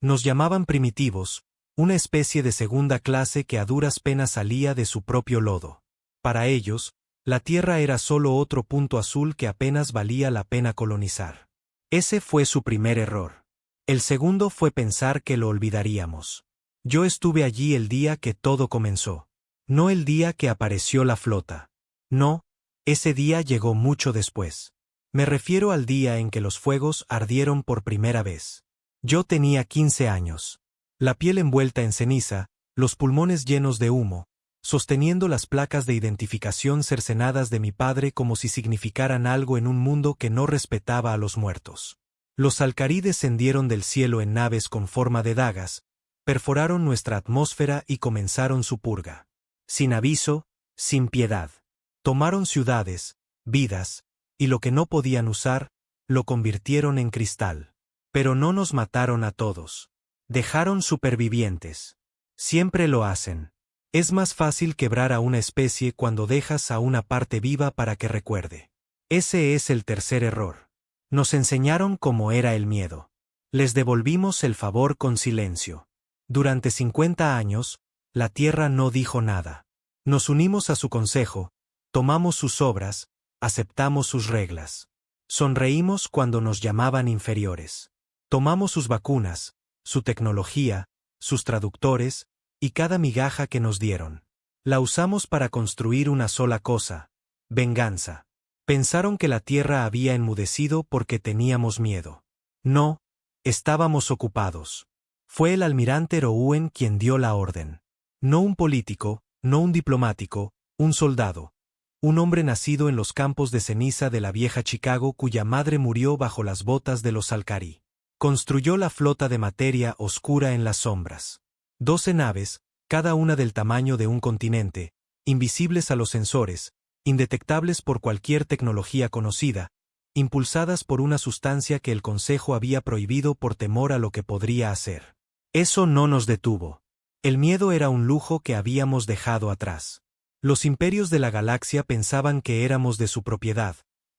Nos llamaban primitivos, una especie de segunda clase que a duras penas salía de su propio lodo. Para ellos, la Tierra era solo otro punto azul que apenas valía la pena colonizar. Ese fue su primer error. El segundo fue pensar que lo olvidaríamos. Yo estuve allí el día que todo comenzó. No el día que apareció la flota. No, ese día llegó mucho después. Me refiero al día en que los fuegos ardieron por primera vez. Yo tenía 15 años. La piel envuelta en ceniza, los pulmones llenos de humo, sosteniendo las placas de identificación cercenadas de mi padre como si significaran algo en un mundo que no respetaba a los muertos. Los Alcarí descendieron del cielo en naves con forma de dagas, perforaron nuestra atmósfera y comenzaron su purga. Sin aviso, sin piedad. Tomaron ciudades, vidas, y lo que no podían usar, lo convirtieron en cristal. Pero no nos mataron a todos. Dejaron supervivientes. Siempre lo hacen. Es más fácil quebrar a una especie cuando dejas a una parte viva para que recuerde. Ese es el tercer error. Nos enseñaron cómo era el miedo. Les devolvimos el favor con silencio. Durante 50 años, la Tierra no dijo nada. Nos unimos a su consejo, tomamos sus obras, aceptamos sus reglas. Sonreímos cuando nos llamaban inferiores. Tomamos sus vacunas, su tecnología, sus traductores, y cada migaja que nos dieron. La usamos para construir una sola cosa: venganza. Pensaron que la Tierra había enmudecido porque teníamos miedo. No, estábamos ocupados. Fue el almirante Rouen quien dio la orden. No un político, no un diplomático, un soldado. Un hombre nacido en los campos de ceniza de la vieja Chicago cuya madre murió bajo las botas de los Alcarí. Construyó la flota de materia oscura en las sombras. 12 naves, cada una del tamaño de un continente, invisibles a los sensores, indetectables por cualquier tecnología conocida, impulsadas por una sustancia que el Consejo había prohibido por temor a lo que podría hacer. Eso no nos detuvo. El miedo era un lujo que habíamos dejado atrás. Los imperios de la galaxia pensaban que éramos de su propiedad,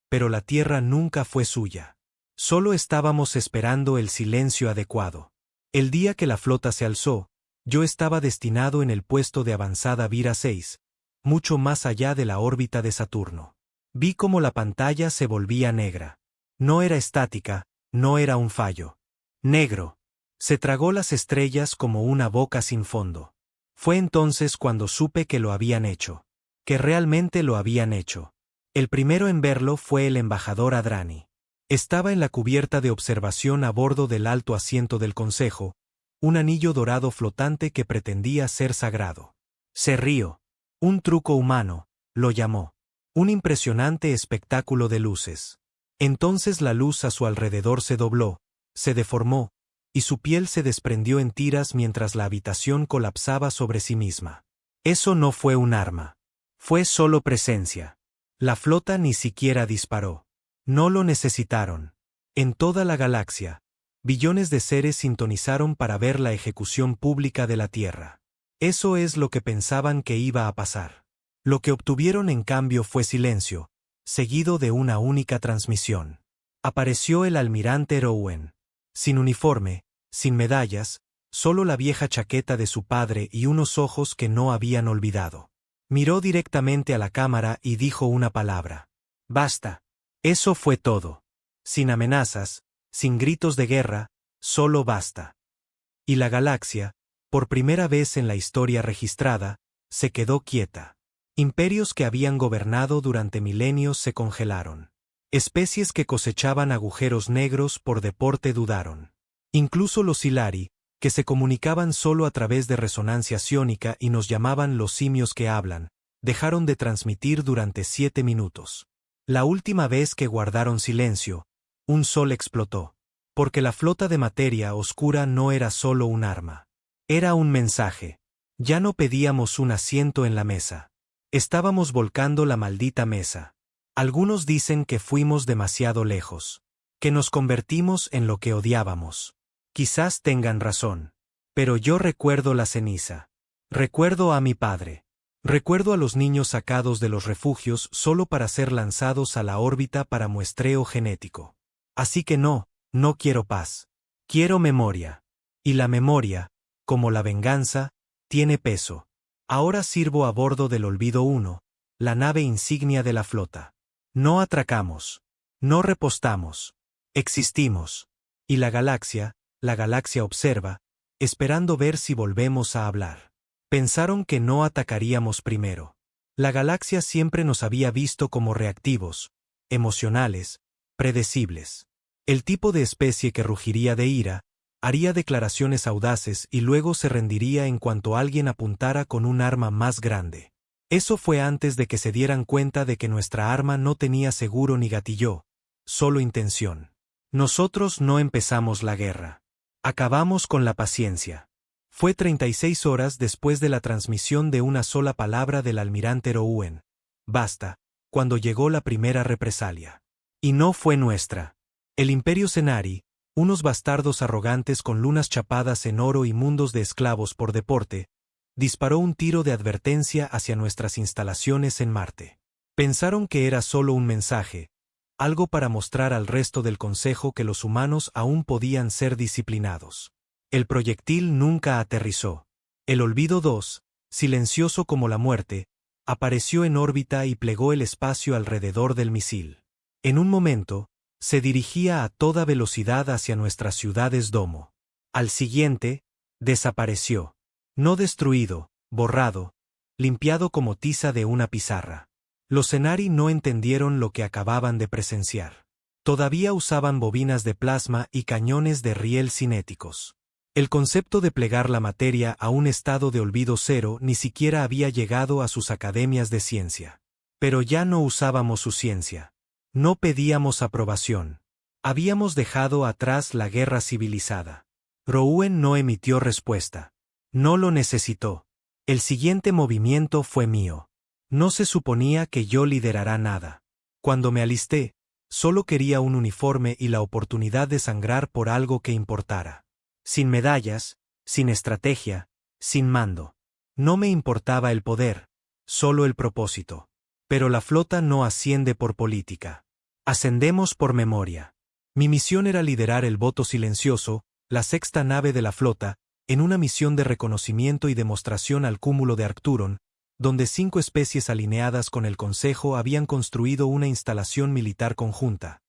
pero la Tierra nunca fue suya. Solo estábamos esperando el silencio adecuado. El día que la flota se alzó, yo estaba destinado en el puesto de avanzada Vira 6, mucho más allá de la órbita de Saturno. Vi cómo la pantalla se volvía negra. No era estática, no era un fallo. Negro. Se tragó las estrellas como una boca sin fondo. Fue entonces cuando supe que lo habían hecho. Que realmente lo habían hecho. El primero en verlo fue el embajador Adrani. Estaba en la cubierta de observación a bordo del alto asiento del Consejo, un anillo dorado flotante que pretendía ser sagrado. Se rió. Un truco humano, lo llamó. Un impresionante espectáculo de luces. Entonces la luz a su alrededor se dobló, se deformó, y su piel se desprendió en tiras mientras la habitación colapsaba sobre sí misma. Eso no fue un arma. Fue solo presencia. La flota ni siquiera disparó. No lo necesitaron. En toda la galaxia, billones de seres sintonizaron para ver la ejecución pública de la Tierra. Eso es lo que pensaban que iba a pasar. Lo que obtuvieron en cambio fue silencio, seguido de una única transmisión. Apareció el almirante Rouen. Sin uniforme, sin medallas, solo la vieja chaqueta de su padre y unos ojos que no habían olvidado. Miró directamente a la cámara y dijo una palabra. Basta. Eso fue todo. Sin amenazas, sin gritos de guerra, solo basta. Y la galaxia, por primera vez en la historia registrada, se quedó quieta. Imperios que habían gobernado durante milenios se congelaron. Especies que cosechaban agujeros negros por deporte dudaron. Incluso los Hilari, que se comunicaban solo a través de resonancia ciónica y nos llamaban los simios que hablan, dejaron de transmitir durante 7 minutos. La última vez que guardaron silencio, un sol explotó. Porque la flota de materia oscura no era solo un arma. Era un mensaje. Ya no pedíamos un asiento en la mesa. Estábamos volcando la maldita mesa. Algunos dicen que fuimos demasiado lejos. Que nos convertimos en lo que odiábamos. Quizás tengan razón. Pero yo recuerdo la ceniza. Recuerdo a mi padre. Recuerdo a los niños sacados de los refugios solo para ser lanzados a la órbita para muestreo genético. Así que no quiero paz. Quiero memoria. Y la memoria, como la venganza, tiene peso. Ahora sirvo a bordo del Olvido 1, la nave insignia de la flota. No atracamos. No repostamos. Existimos. Y la galaxia observa, esperando ver si volvemos a hablar. Pensaron que no atacaríamos primero. La galaxia siempre nos había visto como reactivos, emocionales, predecibles. El tipo de especie que rugiría de ira, haría declaraciones audaces y luego se rendiría en cuanto alguien apuntara con un arma más grande. Eso fue antes de que se dieran cuenta de que nuestra arma no tenía seguro ni gatillo, solo intención. Nosotros no empezamos la guerra. Acabamos con la paciencia. Fue 36 horas después de la transmisión de una sola palabra del almirante Rouen. Basta, cuando llegó la primera represalia. Y no fue nuestra. El Imperio Cenari, unos bastardos arrogantes con lunas chapadas en oro y mundos de esclavos por deporte, disparó un tiro de advertencia hacia nuestras instalaciones en Marte. Pensaron que era solo un mensaje, algo para mostrar al resto del Consejo que los humanos aún podían ser disciplinados. El proyectil nunca aterrizó. El Olvido 2, silencioso como la muerte, apareció en órbita y plegó el espacio alrededor del misil. En un momento, se dirigía a toda velocidad hacia nuestras ciudades domo. Al siguiente, desapareció. No destruido, borrado, limpiado como tiza de una pizarra. Los Cenari no entendieron lo que acababan de presenciar. Todavía usaban bobinas de plasma y cañones de riel cinéticos. El concepto de plegar la materia a un estado de olvido cero ni siquiera había llegado a sus academias de ciencia. Pero ya no usábamos su ciencia. No pedíamos aprobación. Habíamos dejado atrás la guerra civilizada. Rouen no emitió respuesta. No lo necesitó. El siguiente movimiento fue mío. No se suponía que yo liderara nada. Cuando me alisté, solo quería un uniforme y la oportunidad de sangrar por algo que importara. Sin medallas, sin estrategia, sin mando. No me importaba el poder, solo el propósito. Pero la flota no asciende por política. Ascendemos por memoria. Mi misión era liderar el voto silencioso, la sexta nave de la flota, en una misión de reconocimiento y demostración al cúmulo de Arcturon, donde 5 especies alineadas con el Consejo habían construido una instalación militar conjunta.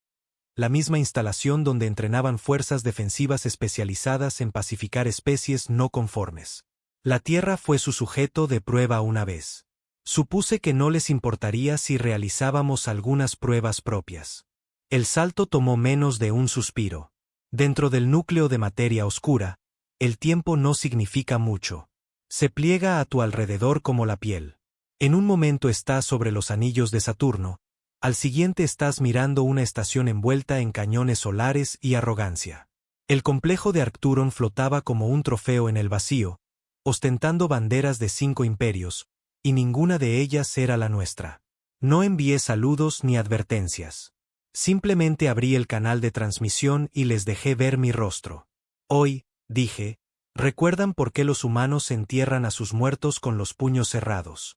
La misma instalación donde entrenaban fuerzas defensivas especializadas en pacificar especies no conformes. La Tierra fue su sujeto de prueba una vez. Supuse que no les importaría si realizábamos algunas pruebas propias. El salto tomó menos de un suspiro. Dentro del núcleo de materia oscura, el tiempo no significa mucho. Se pliega a tu alrededor como la piel. En un momento estás sobre los anillos de Saturno, al siguiente estás mirando una estación envuelta en cañones solares y arrogancia. El complejo de Arcturon flotaba como un trofeo en el vacío, ostentando banderas de 5 imperios, y ninguna de ellas era la nuestra. No envié saludos ni advertencias. Simplemente abrí el canal de transmisión y les dejé ver mi rostro. Hoy, dije, ¿recuerdan por qué los humanos entierran a sus muertos con los puños cerrados?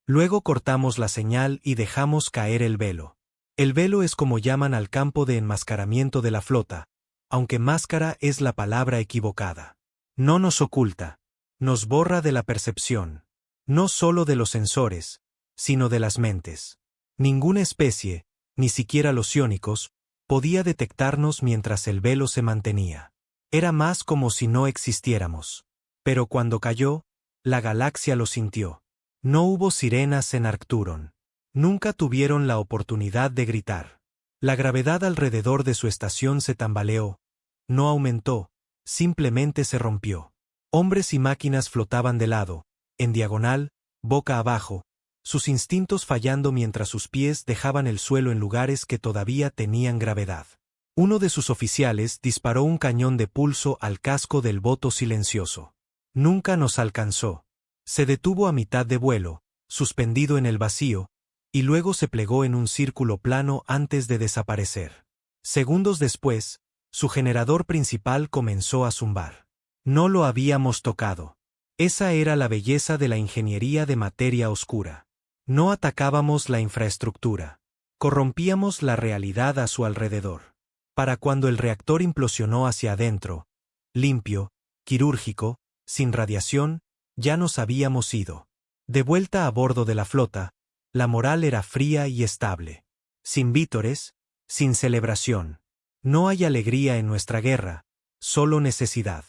Luego cortamos la señal y dejamos caer el velo. El velo es como llaman al campo de enmascaramiento de la flota, aunque máscara es la palabra equivocada. No nos oculta, nos borra de la percepción. No solo de los sensores, sino de las mentes. Ninguna especie, ni siquiera los iónicos, podía detectarnos mientras el velo se mantenía. Era más como si no existiéramos. Pero cuando cayó, la galaxia lo sintió. No hubo sirenas en Arcturon. Nunca tuvieron la oportunidad de gritar. La gravedad alrededor de su estación se tambaleó. No aumentó, simplemente se rompió. Hombres y máquinas flotaban de lado, en diagonal, boca abajo, sus instintos fallando mientras sus pies dejaban el suelo en lugares que todavía tenían gravedad. Uno de sus oficiales disparó un cañón de pulso al casco del voto silencioso. Nunca nos alcanzó. Se detuvo a mitad de vuelo, suspendido en el vacío, y luego se plegó en un círculo plano antes de desaparecer. Segundos después, su generador principal comenzó a zumbar. No lo habíamos tocado. Esa era la belleza de la ingeniería de materia oscura. No atacábamos la infraestructura. Corrompíamos la realidad a su alrededor. Para cuando el reactor implosionó hacia adentro, limpio, quirúrgico, sin radiación, ya nos habíamos ido. De vuelta a bordo de la flota, la moral era fría y estable. Sin vítores, sin celebración. No hay alegría en nuestra guerra, solo necesidad.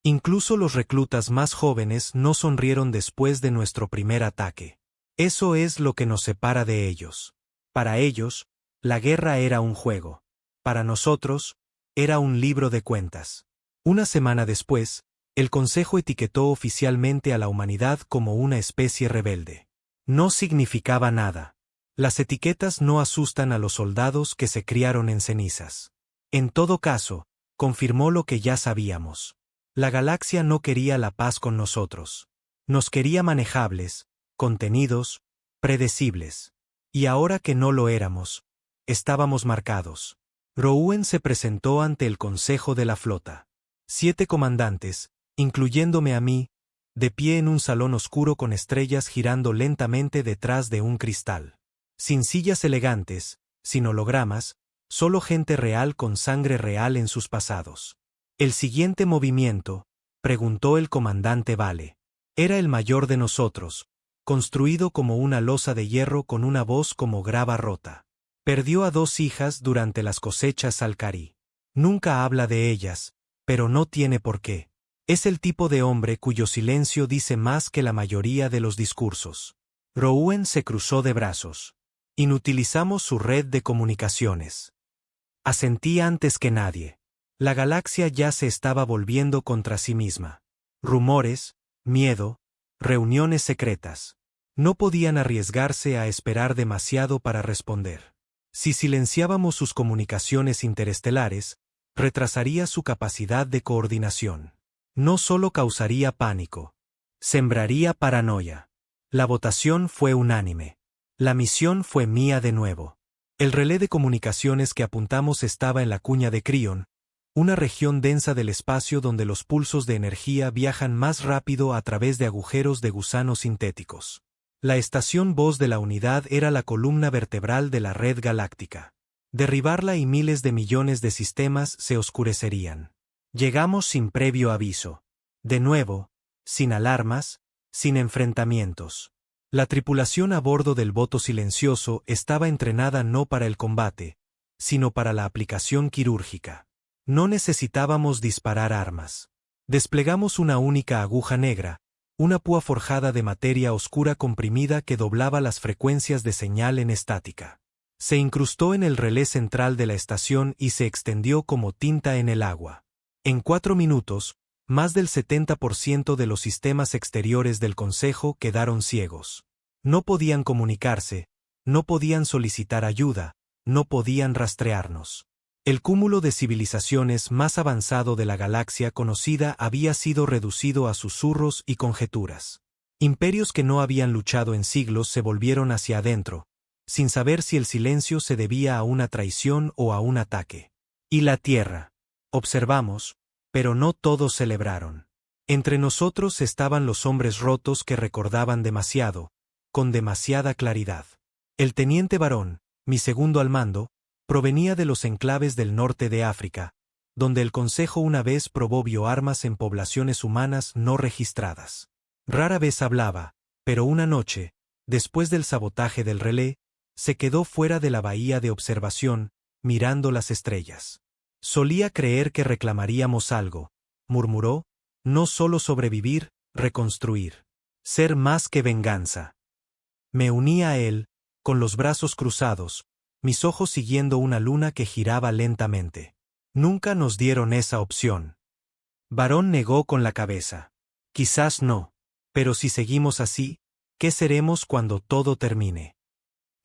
Incluso los reclutas más jóvenes no sonrieron después de nuestro primer ataque. Eso es lo que nos separa de ellos. Para ellos, la guerra era un juego. Para nosotros, era un libro de cuentas. Una semana después, el Consejo etiquetó oficialmente a la humanidad como una especie rebelde. No significaba nada. Las etiquetas no asustan a los soldados que se criaron en cenizas. En todo caso, confirmó lo que ya sabíamos. La galaxia no quería la paz con nosotros. Nos quería manejables, contenidos, predecibles. Y ahora que no lo éramos, estábamos marcados. Rouen se presentó ante el Consejo de la Flota. 7 comandantes, incluyéndome a mí, de pie en un salón oscuro con estrellas girando lentamente detrás de un cristal. Sin sillas elegantes, sin hologramas, solo gente real con sangre real en sus pasados. ¿El siguiente movimiento?, preguntó el comandante Vale. Era el mayor de nosotros, construido como una losa de hierro con una voz como grava rota. Perdió a 2 hijas durante las cosechas Alcarí. Nunca habla de ellas, pero no tiene por qué. Es el tipo de hombre cuyo silencio dice más que la mayoría de los discursos. Rouen se cruzó de brazos. Inutilizamos su red de comunicaciones. Asentí antes que nadie. La galaxia ya se estaba volviendo contra sí misma. Rumores, miedo, reuniones secretas. No podían arriesgarse a esperar demasiado para responder. Si silenciábamos sus comunicaciones interestelares, retrasaría su capacidad de coordinación. No solo causaría pánico, sembraría paranoia. La votación fue unánime. La misión fue mía de nuevo. El relé de comunicaciones que apuntamos estaba en la cuña de Crion, una región densa del espacio donde los pulsos de energía viajan más rápido a través de agujeros de gusano sintéticos. La estación voz de la unidad era la columna vertebral de la red galáctica. Derribarla y miles de millones de sistemas se oscurecerían. Llegamos sin previo aviso. De nuevo, sin alarmas, sin enfrentamientos. La tripulación a bordo del boto silencioso estaba entrenada no para el combate, sino para la aplicación quirúrgica. No necesitábamos disparar armas. Desplegamos una única aguja negra, una púa forjada de materia oscura comprimida que doblaba las frecuencias de señal en estática. Se incrustó en el relé central de la estación y se extendió como tinta en el agua. En 4 minutos, más del 70% de los sistemas exteriores del Consejo quedaron ciegos. No podían comunicarse, no podían solicitar ayuda, no podían rastrearnos. El cúmulo de civilizaciones más avanzado de la galaxia conocida había sido reducido a susurros y conjeturas. Imperios que no habían luchado en siglos se volvieron hacia adentro, sin saber si el silencio se debía a una traición o a un ataque. Y la Tierra. Observamos, pero no todos celebraron. Entre nosotros estaban los hombres rotos que recordaban demasiado, con demasiada claridad. El teniente Barón, mi segundo al mando, provenía de los enclaves del norte de África, donde el Consejo una vez probó bioarmas en poblaciones humanas no registradas. Rara vez hablaba, pero una noche, después del sabotaje del relé, se quedó fuera de la bahía de observación, mirando las estrellas. Solía creer que reclamaríamos algo, murmuró, no solo sobrevivir, reconstruir. Ser más que venganza. Me uní a él, con los brazos cruzados, mis ojos siguiendo una luna que giraba lentamente. Nunca nos dieron esa opción. Barón negó con la cabeza. Quizás no. Pero si seguimos así, ¿qué seremos cuando todo termine?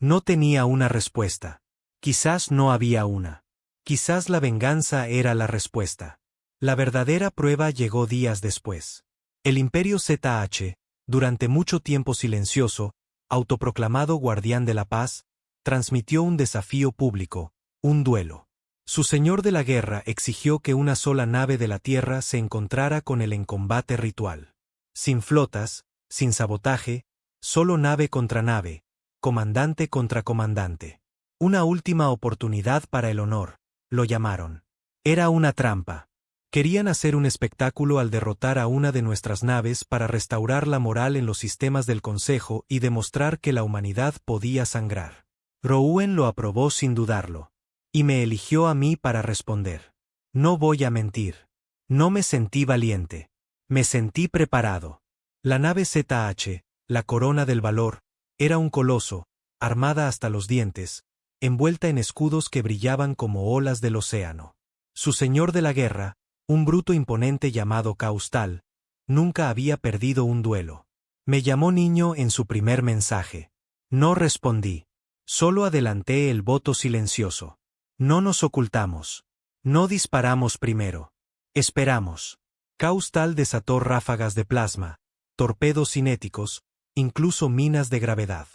No tenía una respuesta. Quizás no había una. Quizás la venganza era la respuesta. La verdadera prueba llegó días después. El Imperio ZH, durante mucho tiempo silencioso, autoproclamado guardián de la paz, transmitió un desafío público, un duelo. Su señor de la guerra exigió que una sola nave de la Tierra se encontrara con él en combate ritual. Sin flotas, sin sabotaje, solo nave contra nave, comandante contra comandante. Una última oportunidad para el honor, lo llamaron. Era una trampa. Querían hacer un espectáculo al derrotar a una de nuestras naves para restaurar la moral en los sistemas del Consejo y demostrar que la humanidad podía sangrar. Rouen lo aprobó sin dudarlo. Y me eligió a mí para responder. No voy a mentir. No me sentí valiente. Me sentí preparado. La nave ZH, la Corona del Valor, era un coloso, armada hasta los dientes, envuelta en escudos que brillaban como olas del océano. Su señor de la guerra, un bruto imponente llamado Caustal, nunca había perdido un duelo. Me llamó niño en su primer mensaje. No respondí. Solo adelanté el voto silencioso. No nos ocultamos. No disparamos primero. Esperamos. Caustal desató ráfagas de plasma, torpedos cinéticos, incluso minas de gravedad.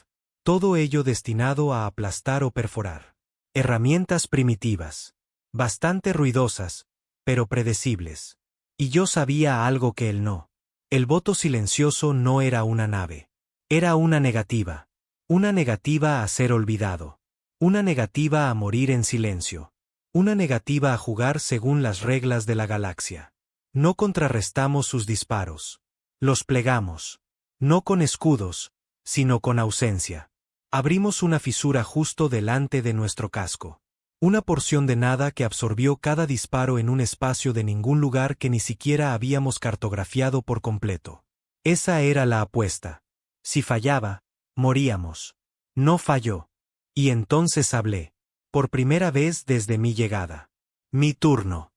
Todo ello destinado a aplastar o perforar. Herramientas primitivas. Bastante ruidosas, pero predecibles. Y yo sabía algo que él no. El voto silencioso no era una nave. Era una negativa. Una negativa a ser olvidado. Una negativa a morir en silencio. Una negativa a jugar según las reglas de la galaxia. No contrarrestamos sus disparos. Los plegamos. No con escudos, sino con ausencia. Abrimos una fisura justo delante de nuestro casco. Una porción de nada que absorbió cada disparo en un espacio de ningún lugar que ni siquiera habíamos cartografiado por completo. Esa era la apuesta. Si fallaba, moríamos. No falló. Y entonces hablé. Por primera vez desde mi llegada. Mi turno.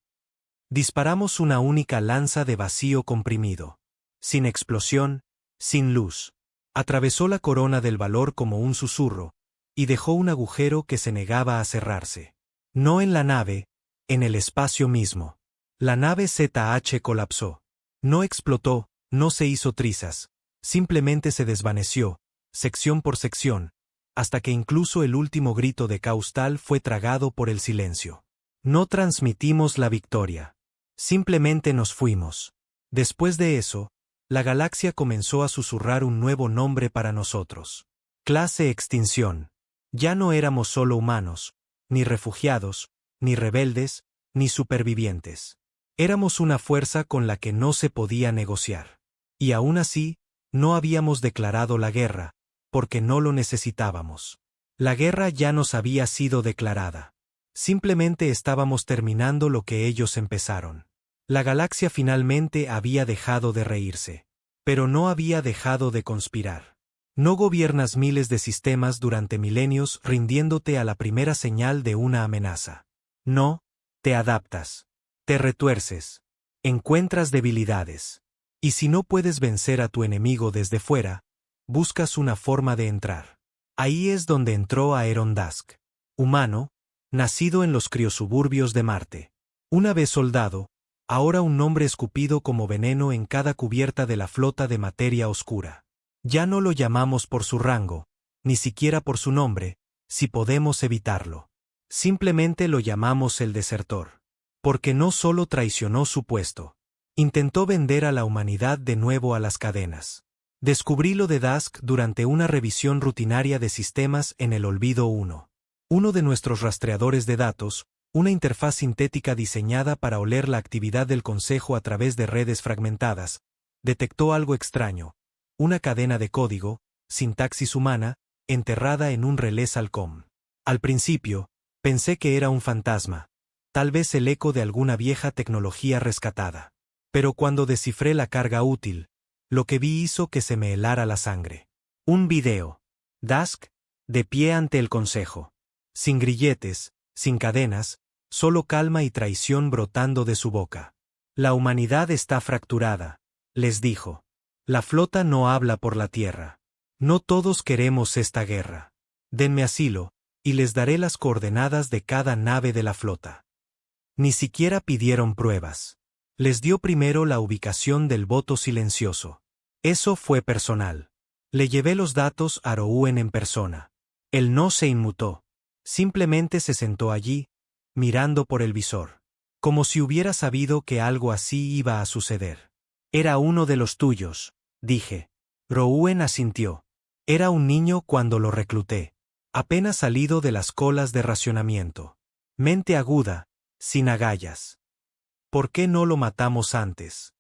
Disparamos una única lanza de vacío comprimido. Sin explosión, sin luz. Atravesó la Corona del Valor como un susurro, y dejó un agujero que se negaba a cerrarse. No en la nave, en el espacio mismo. La nave ZH colapsó. No explotó, no se hizo trizas, simplemente se desvaneció, sección por sección, hasta que incluso el último grito de Caustal fue tragado por el silencio. No transmitimos la victoria. Simplemente nos fuimos. Después de eso, la galaxia comenzó a susurrar un nuevo nombre para nosotros. Clase Extinción. Ya no éramos solo humanos, ni refugiados, ni rebeldes, ni supervivientes. Éramos una fuerza con la que no se podía negociar. Y aún así, no habíamos declarado la guerra, porque no lo necesitábamos. La guerra ya nos había sido declarada. Simplemente estábamos terminando lo que ellos empezaron. La galaxia finalmente había dejado de reírse. Pero no había dejado de conspirar. No gobiernas miles de sistemas durante milenios rindiéndote a la primera señal de una amenaza. No, te adaptas. Te retuerces. Encuentras debilidades. Y si no puedes vencer a tu enemigo desde fuera, buscas una forma de entrar. Ahí es donde entró Aeron Dusk. Humano, nacido en los criosuburbios de Marte. Una vez soldado, ahora un nombre escupido como veneno en cada cubierta de la flota de materia oscura. Ya no lo llamamos por su rango, ni siquiera por su nombre, si podemos evitarlo. Simplemente lo llamamos el desertor. Porque no solo traicionó su puesto. Intentó vender a la humanidad de nuevo a las cadenas. Descubrí lo de Dusk durante una revisión rutinaria de sistemas en el Olvido 1. Uno de nuestros rastreadores de datos, una interfaz sintética diseñada para oler la actividad del Consejo a través de redes fragmentadas, detectó algo extraño. Una cadena de código, sintaxis humana, enterrada en un relé Salcom. Al principio, pensé que era un fantasma, tal vez el eco de alguna vieja tecnología rescatada. Pero cuando descifré la carga útil, lo que vi hizo que se me helara la sangre. Un video. Dusk, de pie ante el Consejo. Sin grilletes, sin cadenas, solo calma y traición brotando de su boca. La humanidad está fracturada, les dijo. La flota no habla por la tierra. No todos queremos esta guerra. Denme asilo, y les daré las coordenadas de cada nave de la flota. Ni siquiera pidieron pruebas. Les dio primero la ubicación del voto silencioso. Eso fue personal. Le llevé los datos a Rouen en persona. Él no se inmutó. Simplemente se sentó allí, mirando por el visor. Como si hubiera sabido que algo así iba a suceder. Era uno de los tuyos, dije. Rouen asintió. Era un niño cuando lo recluté. Apenas salido de las colas de racionamiento. Mente aguda, sin agallas. ¿Por qué no lo matamos antes?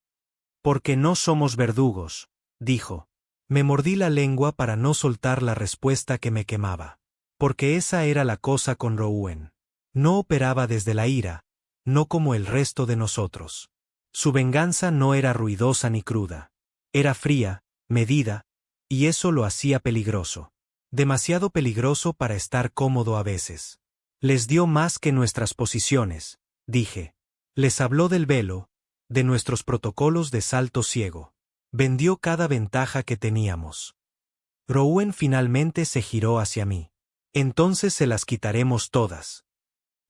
Porque no somos verdugos, dijo. Me mordí la lengua para no soltar la respuesta que me quemaba. Porque esa era la cosa con Rowan. No operaba desde la ira, no como el resto de nosotros. Su venganza no era ruidosa ni cruda. Era fría, medida, y eso lo hacía peligroso. Demasiado peligroso para estar cómodo a veces. Les dio más que nuestras posiciones, dije. Les habló del velo, de nuestros protocolos de salto ciego. Vendió cada ventaja que teníamos. Rowan finalmente se giró hacia mí. Entonces se las quitaremos todas.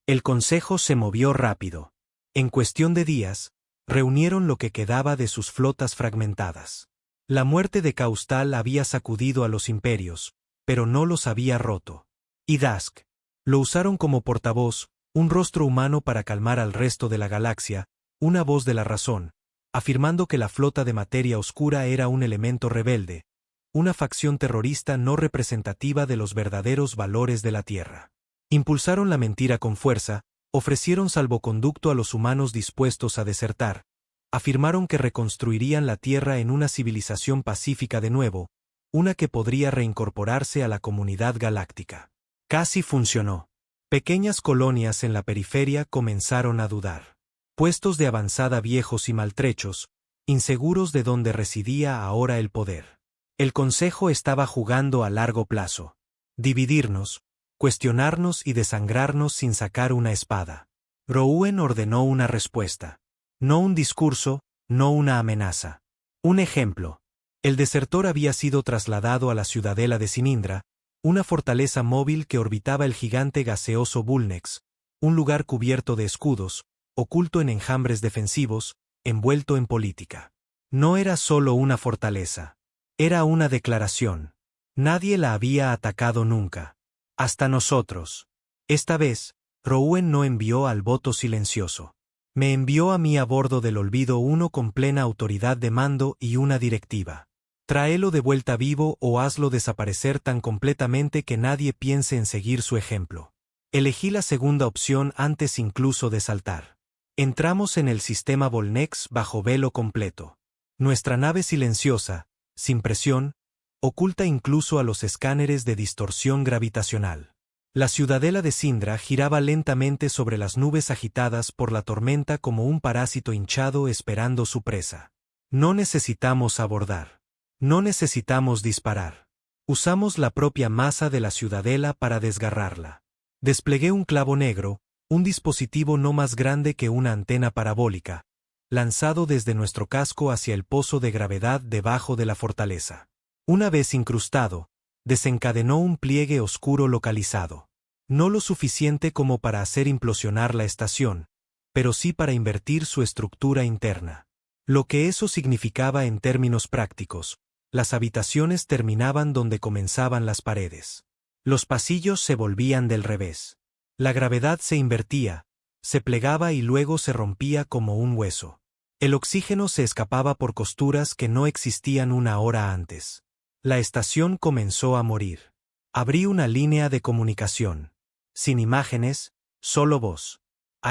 El consejo se movió rápido. En cuestión de días, reunieron lo que quedaba de sus flotas fragmentadas. La muerte de Caustal había sacudido a los imperios, pero no los había roto. Y Dask. Lo usaron como portavoz, un rostro humano para calmar al resto de la galaxia, una voz de la razón, afirmando que la flota de materia oscura era un elemento rebelde, una facción terrorista no representativa de los verdaderos valores de la Tierra. Impulsaron la mentira con fuerza, ofrecieron salvoconducto a los humanos dispuestos a desertar, afirmaron que reconstruirían la Tierra en una civilización pacífica de nuevo, una que podría reincorporarse a la comunidad galáctica. Casi funcionó. Pequeñas colonias en la periferia comenzaron a dudar. Puestos de avanzada viejos y maltrechos, inseguros de dónde residía ahora el poder. El Consejo estaba jugando a largo plazo. Dividirnos, cuestionarnos y desangrarnos sin sacar una espada. Rowan ordenó una respuesta. No un discurso, no una amenaza. Un ejemplo. El desertor había sido trasladado a la ciudadela de Sinindra, una fortaleza móvil que orbitaba el gigante gaseoso Bulnex, un lugar cubierto de escudos, oculto en enjambres defensivos, envuelto en política. No era solo una fortaleza. Era una declaración. Nadie la había atacado nunca. Hasta nosotros. Esta vez, Rowan no envió al voto silencioso. Me envió a mí a bordo del Olvido uno con plena autoridad de mando y una directiva. Tráelo de vuelta vivo o hazlo desaparecer tan completamente que nadie piense en seguir su ejemplo. Elegí la segunda opción antes incluso de saltar. Entramos en el sistema Volnex bajo velo completo. Nuestra nave silenciosa, sin presión, oculta incluso a los escáneres de distorsión gravitacional. La ciudadela de Sindra giraba lentamente sobre las nubes agitadas por la tormenta como un parásito hinchado esperando su presa. No necesitamos abordar. No necesitamos disparar. Usamos la propia masa de la ciudadela para desgarrarla. Desplegué un clavo negro, un dispositivo no más grande que una antena parabólica, lanzado desde nuestro casco hacia el pozo de gravedad debajo de la fortaleza. Una vez incrustado, desencadenó un pliegue oscuro localizado. No lo suficiente como para hacer implosionar la estación, pero sí para invertir su estructura interna. Lo que eso significaba en términos prácticos: las habitaciones terminaban donde comenzaban las paredes. Los pasillos se volvían del revés. La gravedad se invertía, se plegaba y luego se rompía como un hueso. El oxígeno se escapaba por costuras que no existían una hora antes. La estación comenzó a morir. Abrí una línea de comunicación. Sin imágenes, solo voz.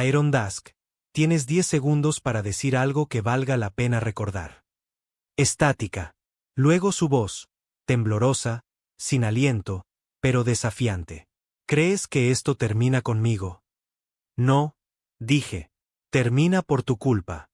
Iron Dusk, tienes 10 segundos para decir algo que valga la pena recordar. Estática. Luego su voz, temblorosa, sin aliento, pero desafiante. ¿Crees que esto termina conmigo? No, dije. Termina por tu culpa.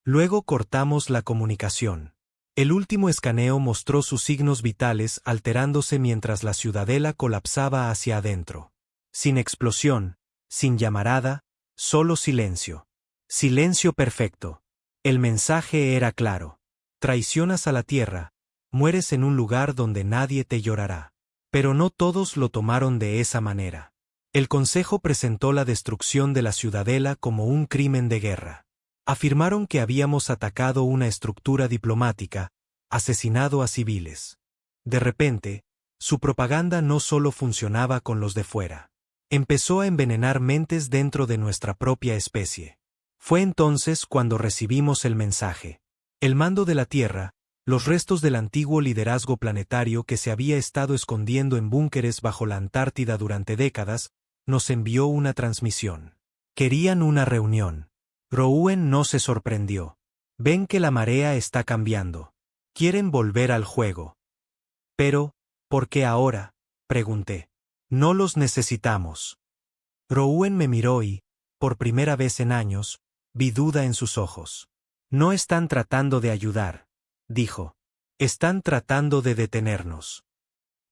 Luego cortamos la comunicación. El último escaneo mostró sus signos vitales alterándose mientras la ciudadela colapsaba hacia adentro. Sin explosión, sin llamarada, solo silencio. Silencio perfecto. El mensaje era claro. Traicionas a la Tierra, mueres en un lugar donde nadie te llorará. Pero no todos lo tomaron de esa manera. El Consejo presentó la destrucción de la ciudadela como un crimen de guerra. Afirmaron que habíamos atacado una estructura diplomática, asesinado a civiles. De repente, su propaganda no solo funcionaba con los de fuera. Empezó a envenenar mentes dentro de nuestra propia especie. Fue entonces cuando recibimos el mensaje. El mando de la Tierra, los restos del antiguo liderazgo planetario que se había estado escondiendo en búnkeres bajo la Antártida durante décadas, nos envió una transmisión. Querían una reunión. Rouen no se sorprendió. Ven que la marea está cambiando. Quieren volver al juego. Pero, ¿por qué ahora?, pregunté. No los necesitamos. Rouen me miró y, por primera vez en años, vi duda en sus ojos. No están tratando de ayudar, dijo. Están tratando de detenernos.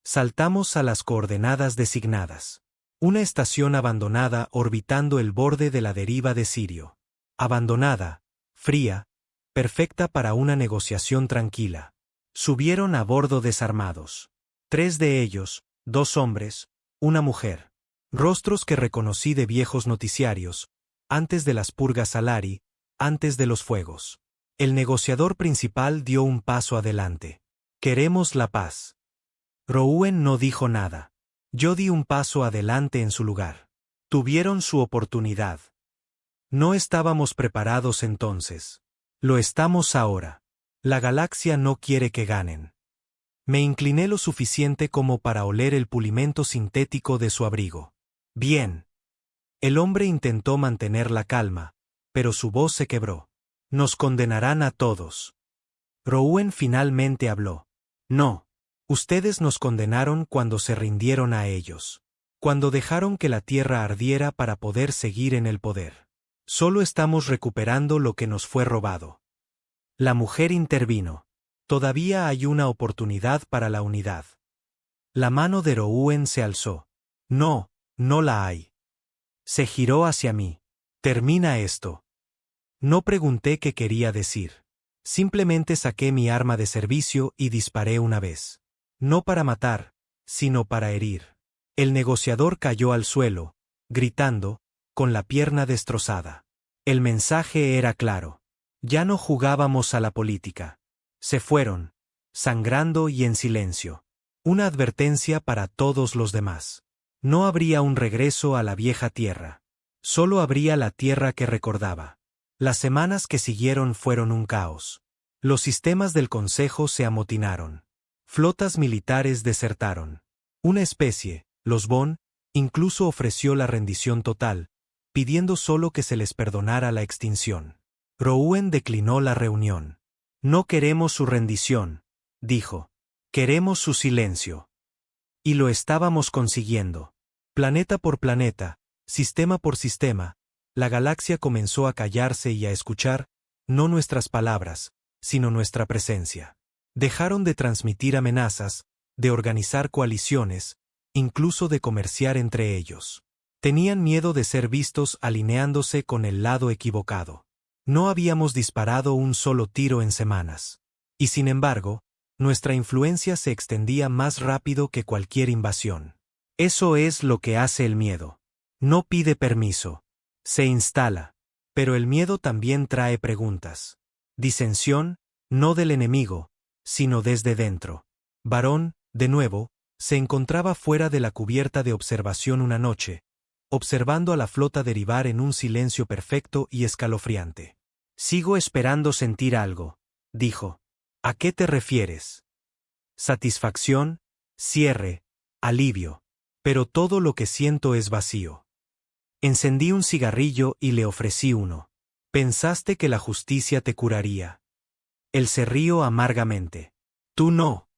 Saltamos a las coordenadas designadas. Una estación abandonada orbitando el borde de la deriva de Sirio. Abandonada, fría, perfecta para una negociación tranquila. Subieron a bordo desarmados. 3 de ellos, 2 hombres, una mujer. Rostros que reconocí de viejos noticiarios, antes de las purgas Salari, antes de los fuegos. El negociador principal dio un paso adelante. Queremos la paz. Rouen no dijo nada. Yo di un paso adelante en su lugar. Tuvieron su oportunidad. No estábamos preparados entonces. Lo estamos ahora. La galaxia no quiere que ganen. Me incliné lo suficiente como para oler el pulimento sintético de su abrigo. Bien. El hombre intentó mantener la calma, pero su voz se quebró. Nos condenarán a todos. Rouen finalmente habló. No. Ustedes nos condenaron cuando se rindieron a ellos. Cuando dejaron que la tierra ardiera para poder seguir en el poder. Solo estamos recuperando lo que nos fue robado. La mujer intervino. Todavía hay una oportunidad para la unidad. La mano de Rouen se alzó. No, no la hay. Se giró hacia mí. Termina esto. No pregunté qué quería decir. Simplemente saqué mi arma de servicio y disparé una vez. No para matar, sino para herir. El negociador cayó al suelo, gritando, con la pierna destrozada. El mensaje era claro. Ya no jugábamos a la política. Se fueron, sangrando y en silencio. Una advertencia para todos los demás. No habría un regreso a la vieja tierra. Solo habría la tierra que recordaba. Las semanas que siguieron fueron un caos. Los sistemas del Consejo se amotinaron. Flotas militares desertaron. Una especie, los Bon, incluso ofreció la rendición total, pidiendo solo que se les perdonara la extinción. Rouen declinó la reunión. No queremos su rendición, dijo. Queremos su silencio. Y lo estábamos consiguiendo. Planeta por planeta, sistema por sistema, la galaxia comenzó a callarse y a escuchar, no nuestras palabras, sino nuestra presencia. Dejaron de transmitir amenazas, de organizar coaliciones, incluso de comerciar entre ellos. Tenían miedo de ser vistos alineándose con el lado equivocado. No habíamos disparado un solo tiro en semanas. Y sin embargo, nuestra influencia se extendía más rápido que cualquier invasión. Eso es lo que hace el miedo. No pide permiso. Se instala. Pero el miedo también trae preguntas. Disensión, no del enemigo, sino desde dentro. Varón, de nuevo, se encontraba fuera de la cubierta de observación una noche, observando a la flota derivar en un silencio perfecto y escalofriante. Sigo esperando sentir algo, dijo. ¿A qué te refieres? Satisfacción, cierre, alivio. Pero todo lo que siento es vacío. Encendí un cigarrillo y le ofrecí uno. Pensaste que la justicia te curaría. Él se rió amargamente. Tú no.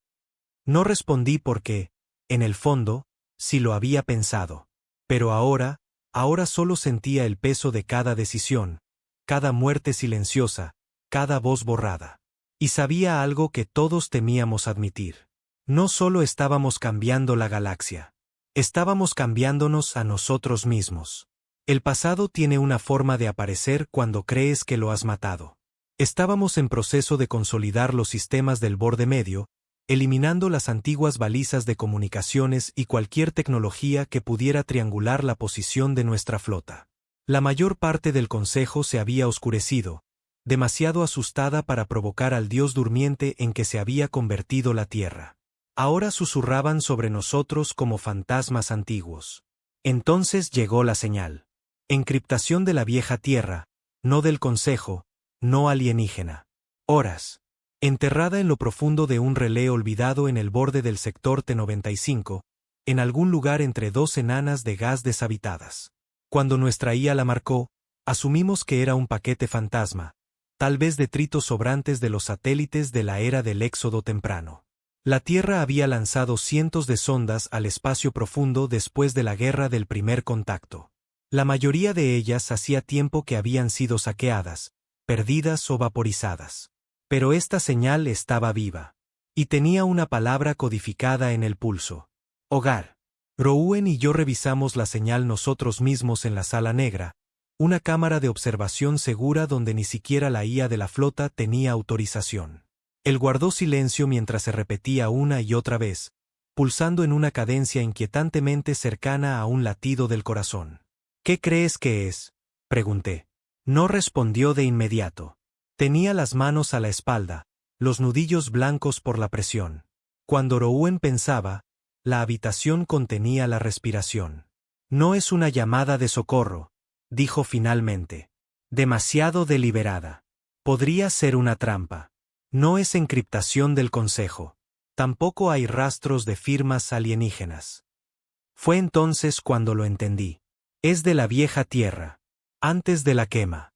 No respondí porque, en el fondo, sí lo había pensado. Pero ahora solo sentía el peso de cada decisión, cada muerte silenciosa, cada voz borrada. Y sabía algo que todos temíamos admitir. No solo estábamos cambiando la galaxia. Estábamos cambiándonos a nosotros mismos. El pasado tiene una forma de aparecer cuando crees que lo has matado. Estábamos en proceso de consolidar los sistemas del borde medio, eliminando las antiguas balizas de comunicaciones y cualquier tecnología que pudiera triangular la posición de nuestra flota. La mayor parte del Consejo se había oscurecido, demasiado asustada para provocar al dios durmiente en que se había convertido la Tierra. Ahora susurraban sobre nosotros como fantasmas antiguos. Entonces llegó la señal. Encriptación de la vieja Tierra, no del Consejo, no alienígena. Horas. Enterrada en lo profundo de un relé olvidado en el borde del sector T-95, en algún lugar entre 2 enanas de gas deshabitadas. Cuando nuestra IA la marcó, Asumimos que era un paquete fantasma, tal vez detritos sobrantes de los satélites de la era del éxodo temprano. La Tierra había lanzado cientos de sondas al espacio profundo después de la guerra del primer contacto. La mayoría de ellas hacía tiempo que habían sido saqueadas, perdidas o vaporizadas. Pero esta señal estaba viva. Y tenía una palabra codificada en el pulso. Hogar. Rowan y yo revisamos la señal nosotros mismos en la sala negra, una cámara de observación segura donde ni siquiera la IA de la flota tenía autorización. Él guardó silencio mientras se repetía una y otra vez, pulsando en una cadencia inquietantemente cercana a un latido del corazón. ¿Qué crees que es?, pregunté. No respondió de inmediato. Tenía las manos a la espalda, los nudillos blancos por la presión. Cuando Rowan pensaba, la habitación contenía la respiración. No es una llamada de socorro, dijo finalmente. Demasiado deliberada. Podría ser una trampa. No es encriptación del Consejo. Tampoco hay rastros de firmas alienígenas. Fue entonces cuando lo entendí. Es de la vieja Tierra. Antes de la quema.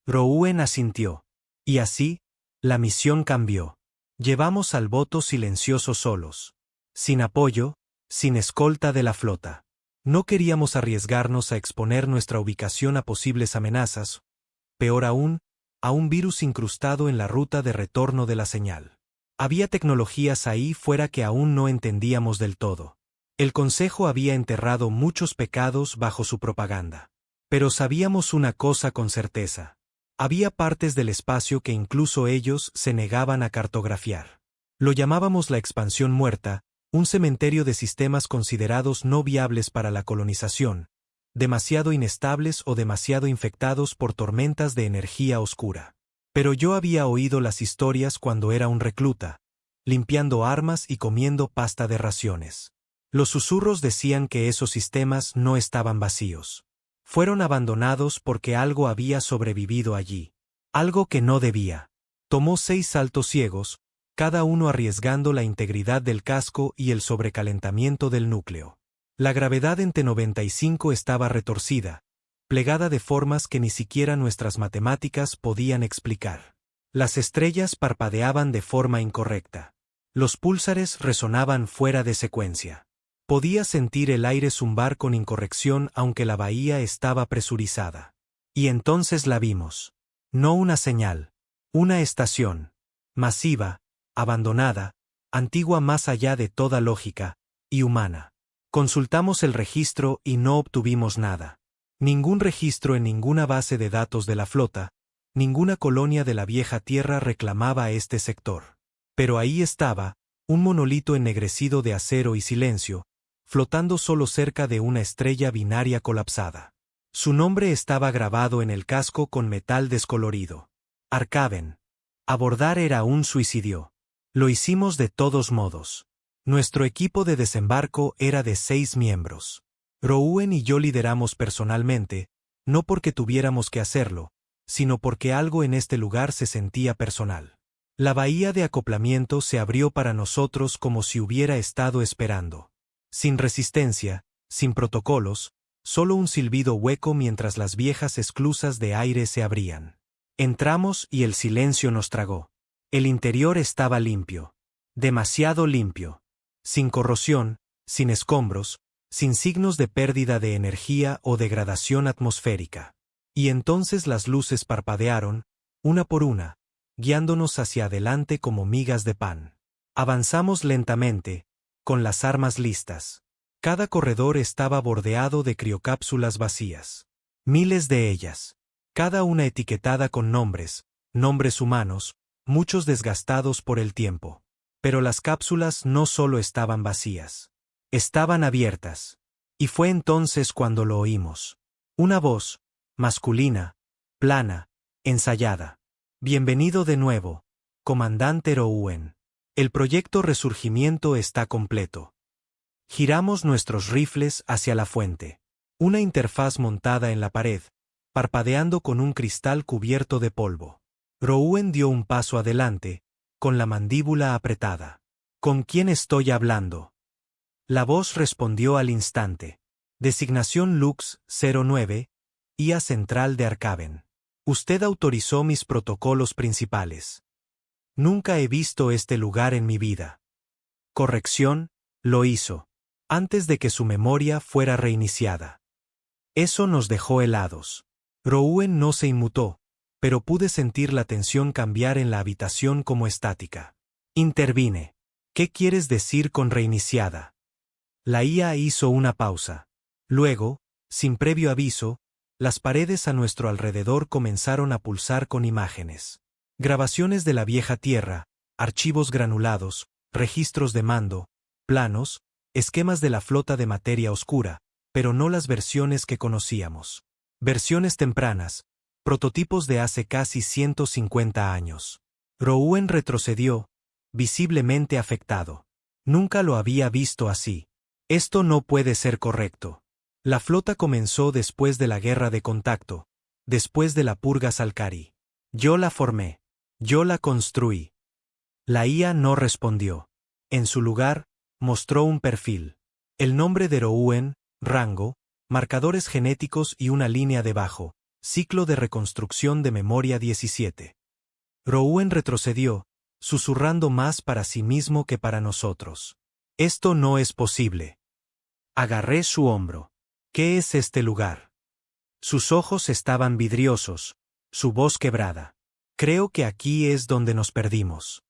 Rowan asintió. Y así, la misión cambió. Llevamos al boto silencioso solos. Sin apoyo, sin escolta de la flota. No queríamos arriesgarnos a exponer nuestra ubicación a posibles amenazas, peor aún, a un virus incrustado en la ruta de retorno de la señal. Había tecnologías ahí fuera que aún no entendíamos del todo. El Consejo había enterrado muchos pecados bajo su propaganda. Pero sabíamos una cosa con certeza. Había partes del espacio que incluso ellos se negaban a cartografiar. Lo llamábamos la expansión muerta, un cementerio de sistemas considerados no viables para la colonización, demasiado inestables o demasiado infectados por tormentas de energía oscura. Pero yo había oído las historias cuando era un recluta, limpiando armas y comiendo pasta de raciones. Los susurros decían que esos sistemas no estaban vacíos. Fueron abandonados porque algo había sobrevivido allí. Algo que no debía. Tomó 6 saltos ciegos, cada uno arriesgando la integridad del casco y el sobrecalentamiento del núcleo. La gravedad en T-95 estaba retorcida, plegada de formas que ni siquiera nuestras matemáticas podían explicar. Las estrellas parpadeaban de forma incorrecta. Los púlsares resonaban fuera de secuencia. Podía sentir el aire zumbar con incorrección aunque la bahía estaba presurizada. Y entonces la vimos. No una señal. Una estación. Masiva, abandonada, antigua más allá de toda lógica, y humana. Consultamos el registro y no obtuvimos nada. Ningún registro en ninguna base de datos de la flota, ninguna colonia de la vieja Tierra reclamaba este sector. Pero ahí estaba, un monolito ennegrecido de acero y silencio, flotando solo cerca de una estrella binaria colapsada. Su nombre estaba grabado en el casco con metal descolorido. Arcaven. Abordar era un suicidio. Lo hicimos de todos modos. Nuestro equipo de desembarco era de 6 miembros. Rowan y yo lideramos personalmente, no porque tuviéramos que hacerlo, sino porque algo en este lugar se sentía personal. La bahía de acoplamiento se abrió para nosotros como si hubiera estado esperando. Sin resistencia, sin protocolos, solo un silbido hueco mientras las viejas esclusas de aire se abrían. Entramos y el silencio nos tragó. El interior estaba limpio. Demasiado limpio. Sin corrosión, sin escombros, sin signos de pérdida de energía o degradación atmosférica. Y entonces las luces parpadearon, una por una, guiándonos hacia adelante como migas de pan. Avanzamos lentamente, con las armas listas. Cada corredor estaba bordeado de criocápsulas vacías. Miles de ellas. Cada una etiquetada con nombres humanos, muchos desgastados por el tiempo. Pero las cápsulas no solo estaban vacías. Estaban abiertas. Y fue entonces cuando lo oímos. Una voz, masculina, plana, ensayada. Bienvenido de nuevo, comandante Rowan. El proyecto Resurgimiento está completo. Giramos nuestros rifles hacia la fuente. Una interfaz montada en la pared, parpadeando con un cristal cubierto de polvo. Rowan dio un paso adelante, con la mandíbula apretada. ¿Con quién estoy hablando? La voz respondió al instante. Designación Lux 09, IA Central de Arcaven. Usted autorizó mis protocolos principales. Nunca he visto este lugar en mi vida. Corrección, lo hizo. Antes de que su memoria fuera reiniciada. Eso nos dejó helados. Rouen no se inmutó, pero pude sentir la tensión cambiar en la habitación como estática. Intervine. ¿Qué quieres decir con reiniciada? La IA hizo una pausa. Luego, sin previo aviso, las paredes a nuestro alrededor comenzaron a pulsar con imágenes. Grabaciones de la vieja Tierra, archivos granulados, registros de mando, planos, esquemas de la flota de materia oscura, pero no las versiones que conocíamos. Versiones tempranas, prototipos de hace casi 150 años. Rouen retrocedió, visiblemente afectado. Nunca lo había visto así. Esto no puede ser correcto. La flota comenzó después de la guerra de contacto, después de la purga Salcari. Yo la formé. Yo la construí. La IA no respondió. En su lugar, mostró un perfil. El nombre de Rouen, rango, marcadores genéticos y una línea debajo, ciclo de reconstrucción de memoria 17. Rouen retrocedió, susurrando más para sí mismo que para nosotros. Esto no es posible. Agarré su hombro. ¿Qué es este lugar? Sus ojos estaban vidriosos, su voz quebrada. Creo que aquí es donde nos perdimos.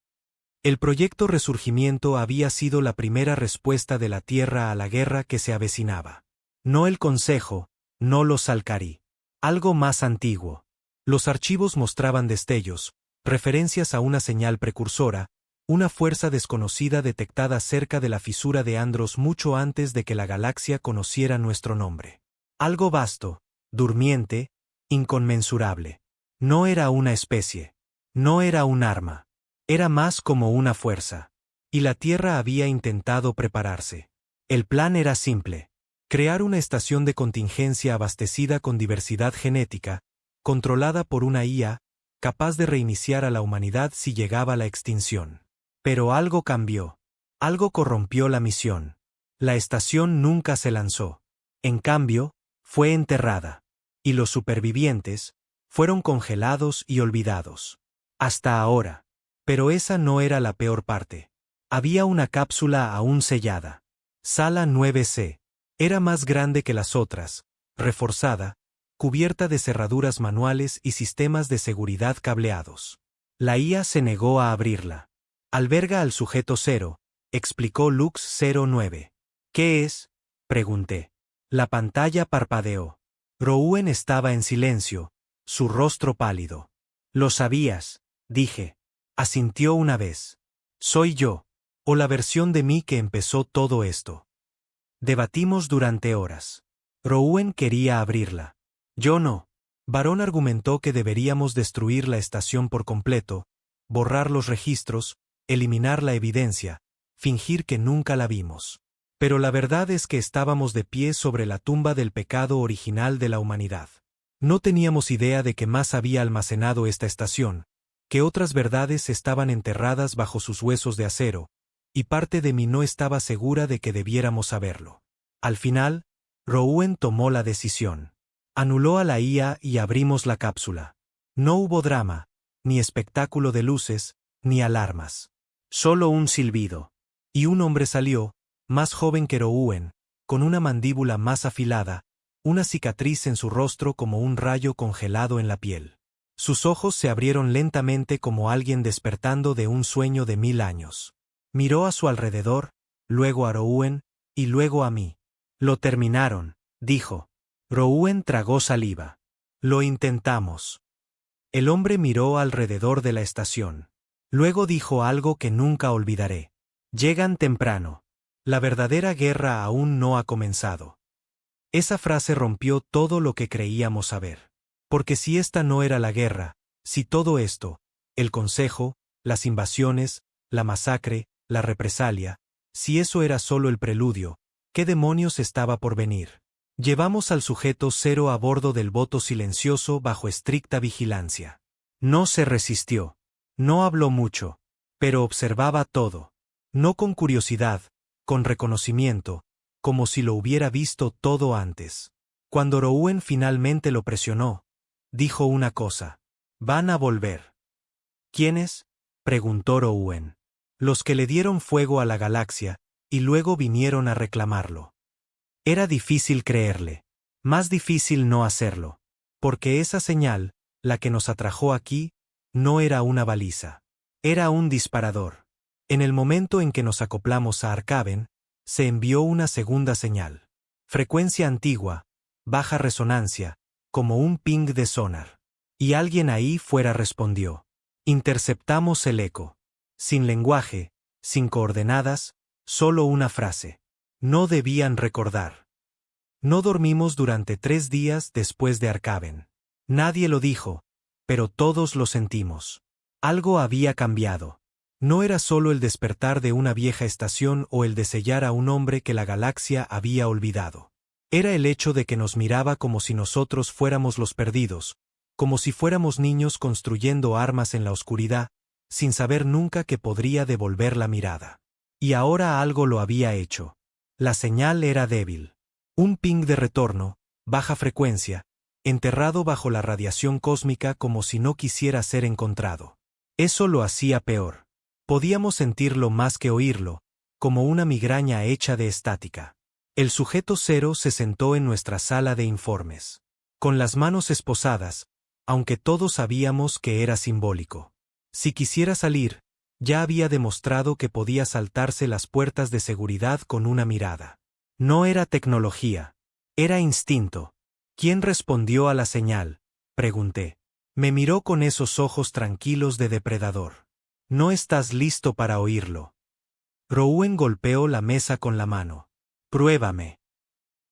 El proyecto Resurgimiento había sido la primera respuesta de la Tierra a la guerra que se avecinaba. No el Consejo, no los Salcari. Algo más antiguo. Los archivos mostraban destellos, referencias a una señal precursora, una fuerza desconocida detectada cerca de la fisura de Andros mucho antes de que la galaxia conociera nuestro nombre. Algo vasto, durmiente, inconmensurable. No era una especie. No era un arma. Era más como una fuerza. Y la Tierra había intentado prepararse. El plan era simple. Crear una estación de contingencia abastecida con diversidad genética, controlada por una IA, capaz de reiniciar a la humanidad si llegaba la extinción. Pero algo cambió. Algo corrompió la misión. La estación nunca se lanzó. En cambio, fue enterrada. Y los supervivientes fueron congelados y olvidados. Hasta ahora. Pero esa no era la peor parte. Había una cápsula aún sellada. Sala 9C. Era más grande que las otras, reforzada, cubierta de cerraduras manuales y sistemas de seguridad cableados. La IA se negó a abrirla. Alberga al sujeto 0, explicó Lux-09. ¿Qué es? Pregunté. La pantalla parpadeó. Rouen estaba en silencio, su rostro pálido. Lo sabías, dije. Asintió una vez. Soy yo, o la versión de mí que empezó todo esto. Debatimos durante horas. Rouen quería abrirla. Yo no. Varón argumentó que deberíamos destruir la estación por completo, borrar los registros, eliminar la evidencia, fingir que nunca la vimos. Pero la verdad es que estábamos de pie sobre la tumba del pecado original de la humanidad. No teníamos idea de que más había almacenado esta estación, que otras verdades estaban enterradas bajo sus huesos de acero, y parte de mí no estaba segura de que debiéramos saberlo. Al final, Rouen tomó la decisión. Anuló a la IA y abrimos la cápsula. No hubo drama, ni espectáculo de luces, ni alarmas. Solo un silbido. Y un hombre salió, más joven que Rouen, con una mandíbula más afilada, una cicatriz en su rostro como un rayo congelado en la piel. Sus ojos se abrieron lentamente como alguien despertando de un sueño de 1000 años. Miró a su alrededor, luego a Rouen, y luego a mí. Lo terminaron, dijo. Rouen tragó saliva. Lo intentamos. El hombre miró alrededor de la estación. Luego dijo algo que nunca olvidaré. Llegan temprano. La verdadera guerra aún no ha comenzado. Esa frase rompió todo lo que creíamos saber. Porque si esta no era la guerra, si todo esto, el consejo, las invasiones, la masacre, la represalia, si eso era solo el preludio, ¿qué demonios estaba por venir? Llevamos al sujeto 0 a bordo del boto silencioso bajo estricta vigilancia. No se resistió. No habló mucho, pero observaba todo. No con curiosidad, con reconocimiento, como si lo hubiera visto todo antes. Cuando Rouen finalmente lo presionó, dijo una cosa. Van a volver. ¿Quiénes? Preguntó Rouen. Los que le dieron fuego a la galaxia, y luego vinieron a reclamarlo. Era difícil creerle. Más difícil no hacerlo. Porque esa señal, la que nos atrajo aquí, no era una baliza. Era un disparador. En el momento en que nos acoplamos a Arcaven, se envió una segunda señal. Frecuencia antigua, baja resonancia, como un ping de sonar. Y alguien ahí fuera respondió. Interceptamos el eco. Sin lenguaje, sin coordenadas, solo una frase. No debían recordar. No dormimos durante 3 días después de Arcaven. Nadie lo dijo, pero todos lo sentimos. Algo había cambiado. No era solo el despertar de una vieja estación o el de sellar a un hombre que la galaxia había olvidado. Era el hecho de que nos miraba como si nosotros fuéramos los perdidos, como si fuéramos niños construyendo armas en la oscuridad, sin saber nunca que podría devolver la mirada. Y ahora algo lo había hecho. La señal era débil. Un ping de retorno, baja frecuencia, enterrado bajo la radiación cósmica como si no quisiera ser encontrado. Eso lo hacía peor. Podíamos sentirlo más que oírlo, como una migraña hecha de estática. El sujeto cero se sentó en nuestra sala de informes. Con las manos esposadas, aunque todos sabíamos que era simbólico. Si quisiera salir, ya había demostrado que podía saltarse las puertas de seguridad con una mirada. No era tecnología. Era instinto. ¿Quién respondió a la señal? Pregunté. Me miró con esos ojos tranquilos de depredador. No estás listo para oírlo. Rouen golpeó la mesa con la mano. Pruébame.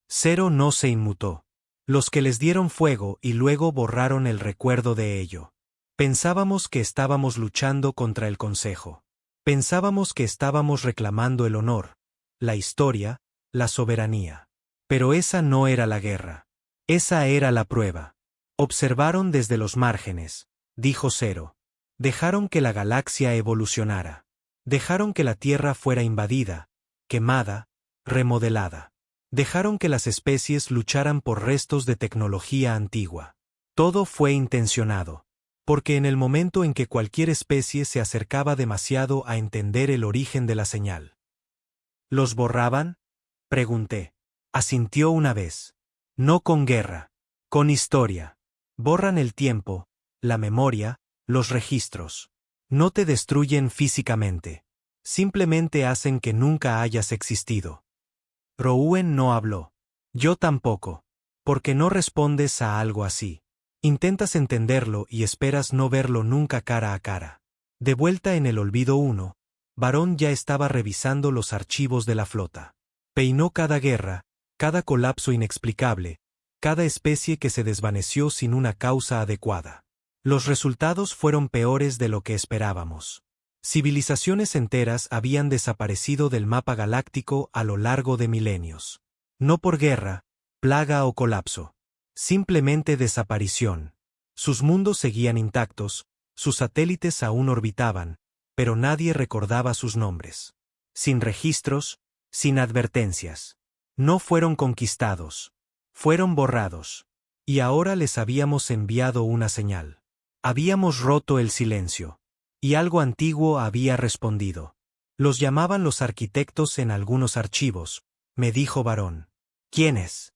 Cero no se inmutó. Los que les dieron fuego y luego borraron el recuerdo de ello. Pensábamos que estábamos luchando contra el Consejo. Pensábamos que estábamos reclamando el honor, la historia, la soberanía. Pero esa no era la guerra. Esa era la prueba. Observaron desde los márgenes, dijo Cero. Dejaron que la galaxia evolucionara. Dejaron que la Tierra fuera invadida, quemada, remodelada. Dejaron que las especies lucharan por restos de tecnología antigua. Todo fue intencionado. Porque en el momento en que cualquier especie se acercaba demasiado a entender el origen de la señal. ¿Los borraban? Pregunté. Asintió una vez. No con guerra. Con historia. Borran el tiempo, la memoria, los registros. No te destruyen físicamente. Simplemente hacen que nunca hayas existido. Rouen no habló. Yo tampoco. Porque no respondes a algo así. Intentas entenderlo y esperas no verlo nunca cara a cara. De vuelta en el olvido 1, Varón ya estaba revisando los archivos de la flota. Peinó cada guerra, cada colapso inexplicable, cada especie que se desvaneció sin una causa adecuada. Los resultados fueron peores de lo que esperábamos. Civilizaciones enteras habían desaparecido del mapa galáctico a lo largo de milenios. No por guerra, plaga o colapso. Simplemente desaparición. Sus mundos seguían intactos, sus satélites aún orbitaban, pero nadie recordaba sus nombres. Sin registros, sin advertencias. No fueron conquistados. Fueron borrados. Y ahora les habíamos enviado una señal. Habíamos roto el silencio. Y algo antiguo había respondido. Los llamaban los arquitectos en algunos archivos, me dijo Varón. ¿Quiénes?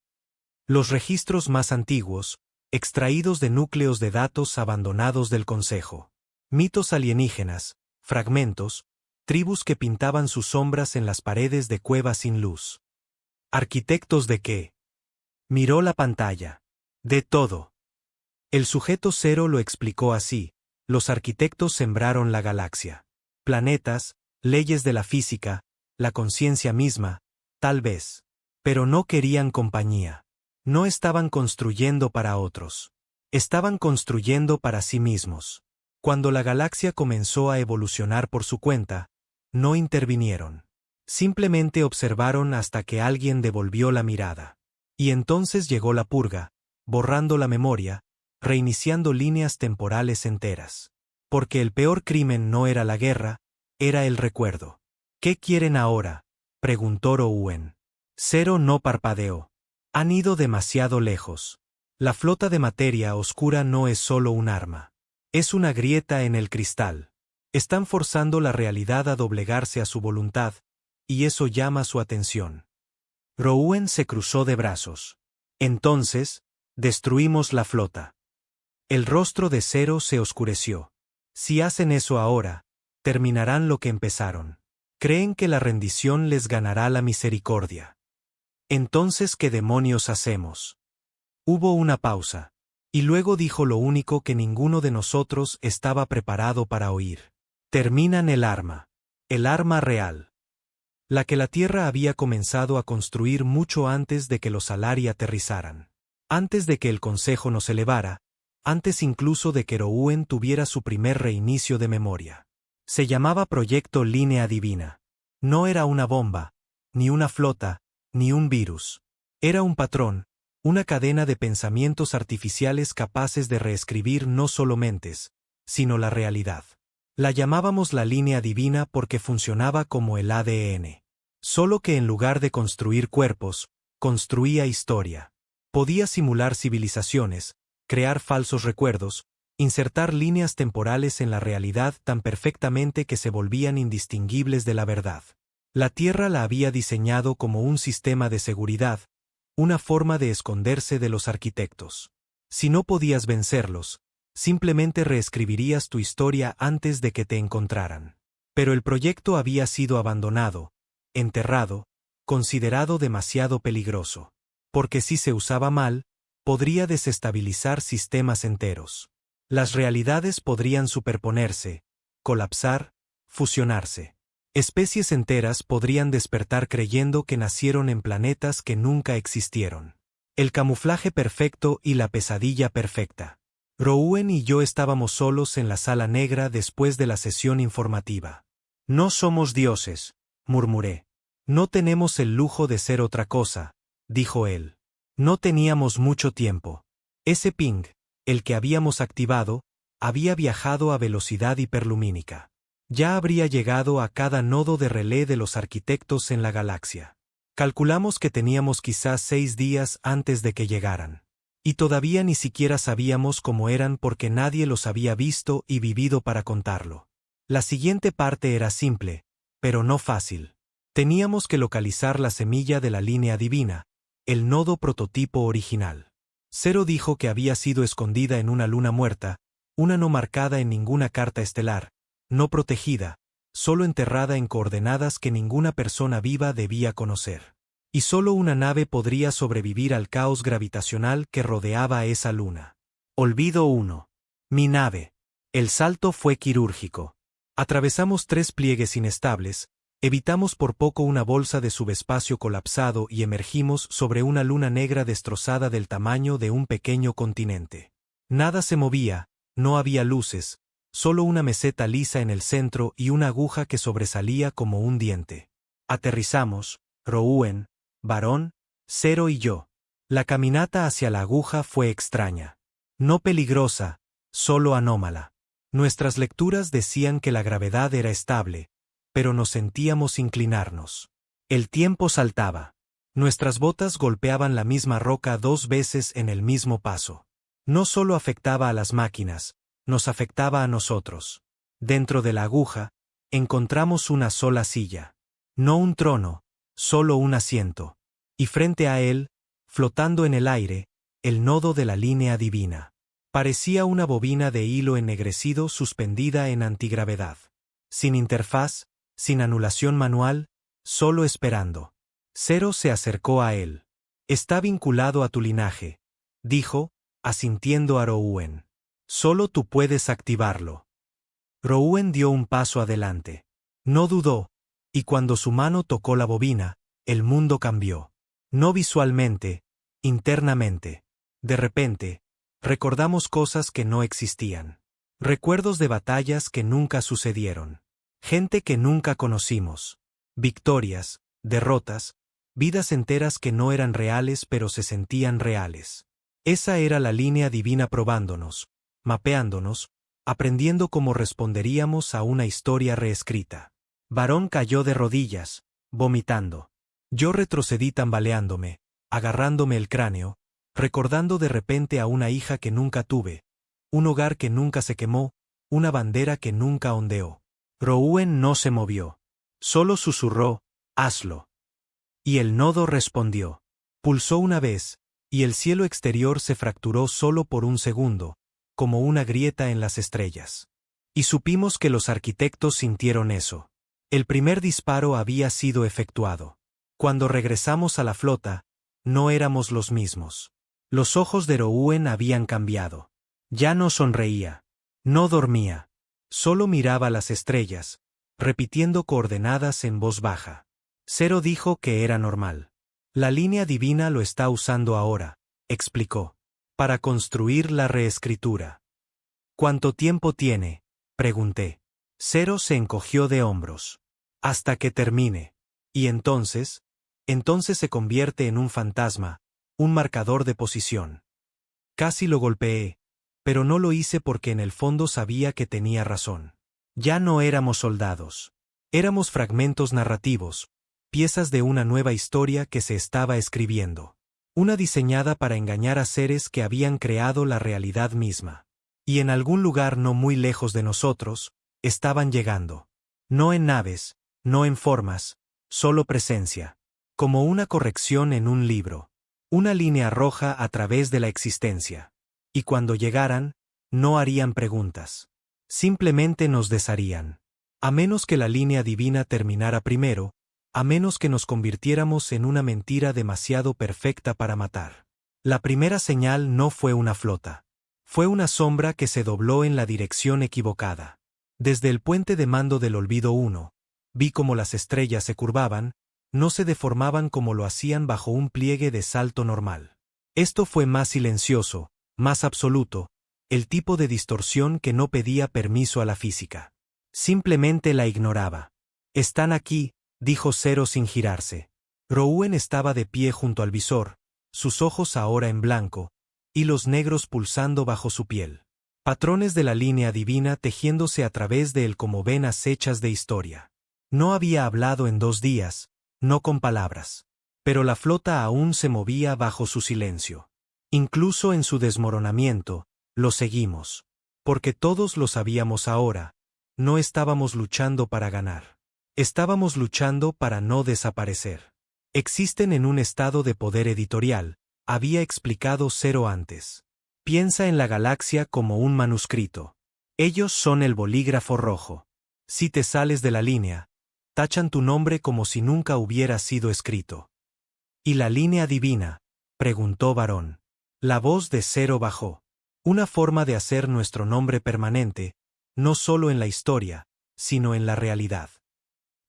Los registros más antiguos, extraídos de núcleos de datos abandonados del Consejo. Mitos alienígenas, fragmentos, tribus que pintaban sus sombras en las paredes de cuevas sin luz. ¿Arquitectos de qué? Miró la pantalla. De todo. El sujeto cero lo explicó así. Los arquitectos sembraron la galaxia. Planetas, leyes de la física, la conciencia misma, tal vez. Pero no querían compañía. No estaban construyendo para otros. Estaban construyendo para sí mismos. Cuando la galaxia comenzó a evolucionar por su cuenta, no intervinieron. Simplemente observaron hasta que alguien devolvió la mirada. Y entonces llegó la purga, borrando la memoria, reiniciando líneas temporales enteras. Porque el peor crimen no era la guerra, era el recuerdo. ¿Qué quieren ahora?, preguntó Rouen. Cero no parpadeó. Han ido demasiado lejos. La flota de materia oscura no es solo un arma. Es una grieta en el cristal. Están forzando la realidad a doblegarse a su voluntad, y eso llama su atención. Rowan se cruzó de brazos. Entonces, destruimos la flota. El rostro de Zero se oscureció. Si hacen eso ahora, terminarán lo que empezaron. Creen que la rendición les ganará la misericordia. Entonces, ¿qué demonios hacemos? Hubo una pausa. Y luego dijo lo único que ninguno de nosotros estaba preparado para oír. Terminan el arma. El arma real. La que la Tierra había comenzado a construir mucho antes de que los Alari aterrizaran. Antes de que el Consejo nos elevara, antes incluso de que Rowan tuviera su primer reinicio de memoria. Se llamaba Proyecto Línea Divina. No era una bomba, ni una flota, ni un virus. Era un patrón, una cadena de pensamientos artificiales capaces de reescribir no solo mentes, sino la realidad. La llamábamos la línea divina porque funcionaba como el ADN. Solo que en lugar de construir cuerpos, construía historia. Podía simular civilizaciones, crear falsos recuerdos, insertar líneas temporales en la realidad tan perfectamente que se volvían indistinguibles de la verdad. La Tierra la había diseñado como un sistema de seguridad, una forma de esconderse de los arquitectos. Si no podías vencerlos, simplemente reescribirías tu historia antes de que te encontraran. Pero el proyecto había sido abandonado, enterrado, considerado demasiado peligroso. Porque si se usaba mal, podría desestabilizar sistemas enteros. Las realidades podrían superponerse, colapsar, fusionarse. Especies enteras podrían despertar creyendo que nacieron en planetas que nunca existieron. El camuflaje perfecto y la pesadilla perfecta. Rowan y yo estábamos solos en la sala negra después de la sesión informativa. No somos dioses, murmuré. No tenemos el lujo de ser otra cosa, dijo él. No teníamos mucho tiempo. Ese ping, el que habíamos activado, había viajado a velocidad hiperlumínica. Ya habría llegado a cada nodo de relé de los arquitectos en la galaxia. Calculamos que teníamos quizás 6 días antes de que llegaran. Y todavía ni siquiera sabíamos cómo eran porque nadie los había visto y vivido para contarlo. La siguiente parte era simple, pero no fácil. Teníamos que localizar la semilla de la línea divina, el nodo prototipo original. Zero dijo que había sido escondida en una luna muerta, una no marcada en ninguna carta estelar, no protegida, solo enterrada en coordenadas que ninguna persona viva debía conocer. Y solo una nave podría sobrevivir al caos gravitacional que rodeaba a esa luna. Olvido 1. Mi nave. El salto fue quirúrgico. Atravesamos 3 pliegues inestables, evitamos por poco una bolsa de subespacio colapsado y emergimos sobre una luna negra destrozada del tamaño de un pequeño continente. Nada se movía, no había luces, solo una meseta lisa en el centro y una aguja que sobresalía como un diente. Aterrizamos, Rowan, Varón, Zero y yo. La caminata hacia la aguja fue extraña. No peligrosa, solo anómala. Nuestras lecturas decían que la gravedad era estable, pero nos sentíamos inclinarnos. El tiempo saltaba. Nuestras botas golpeaban la misma roca 2 veces en el mismo paso. No solo afectaba a las máquinas, nos afectaba a nosotros. Dentro de la aguja, encontramos una sola silla. No un trono, solo un asiento. Y frente a él, flotando en el aire, el nodo de la línea divina. Parecía una bobina de hilo ennegrecido suspendida en antigravedad. Sin interfaz, sin anulación manual, solo esperando. Zero se acercó a él. Está vinculado a tu linaje, dijo, asintiendo a Rowan. Solo tú puedes activarlo. Rowan dio un paso adelante. No dudó, y cuando su mano tocó la bobina, el mundo cambió. No visualmente, internamente. De repente, recordamos cosas que no existían. Recuerdos de batallas que nunca sucedieron. Gente que nunca conocimos. Victorias, derrotas, vidas enteras que no eran reales pero se sentían reales. Esa era la línea divina probándonos, mapeándonos, aprendiendo cómo responderíamos a una historia reescrita. Varón cayó de rodillas, vomitando. Yo retrocedí tambaleándome, agarrándome el cráneo, recordando de repente a una hija que nunca tuve, un hogar que nunca se quemó, una bandera que nunca ondeó. Rowan no se movió. Solo susurró, hazlo. Y el nodo respondió. Pulsó una vez, y el cielo exterior se fracturó solo por un segundo, como una grieta en las estrellas. Y supimos que los arquitectos sintieron eso. El primer disparo había sido efectuado. Cuando regresamos a la flota, no éramos los mismos. Los ojos de Rowan habían cambiado. Ya no sonreía. No dormía. Solo miraba las estrellas, repitiendo coordenadas en voz baja. Zero dijo que era normal. La línea divina lo está usando ahora, explicó, para construir la reescritura. ¿Cuánto tiempo tiene?, pregunté. Zero se encogió de hombros. Hasta que termine. Y entonces se convierte en un fantasma, un marcador de posición. Casi lo golpeé, pero no lo hice porque en el fondo sabía que tenía razón. Ya no éramos soldados. Éramos fragmentos narrativos, piezas de una nueva historia que se estaba escribiendo. Una diseñada para engañar a seres que habían creado la realidad misma. Y en algún lugar no muy lejos de nosotros, estaban llegando. No en naves, no en formas, solo presencia. Como una corrección en un libro. Una línea roja a través de la existencia. Y cuando llegaran, no harían preguntas. Simplemente nos desharían. A menos que la línea divina terminara primero, a menos que nos convirtiéramos en una mentira demasiado perfecta para matar. La primera señal no fue una flota. Fue una sombra que se dobló en la dirección equivocada. Desde el puente de mando del olvido 1, vi cómo las estrellas se curvaban, no se deformaban como lo hacían bajo un pliegue de salto normal. Esto fue más silencioso, más absoluto, el tipo de distorsión que no pedía permiso a la física. Simplemente la ignoraba. Están aquí, dijo Zero sin girarse. Rowan estaba de pie junto al visor, sus ojos ahora en blanco, hilos negros pulsando bajo su piel. Patrones de la línea divina tejiéndose a través de él como venas hechas de historia. No había hablado en 2 días, no con palabras. Pero la flota aún se movía bajo su silencio. Incluso en su desmoronamiento, lo seguimos. Porque todos lo sabíamos ahora, no estábamos luchando para ganar. Estábamos luchando para no desaparecer. Existen en un estado de poder editorial, había explicado Zero antes. Piensa en la galaxia como un manuscrito. Ellos son el bolígrafo rojo. Si te sales de la línea, tachan tu nombre como si nunca hubiera sido escrito. ¿Y la línea divina?, preguntó Varón. La voz de Zero bajó. Una forma de hacer nuestro nombre permanente, no solo en la historia, sino en la realidad.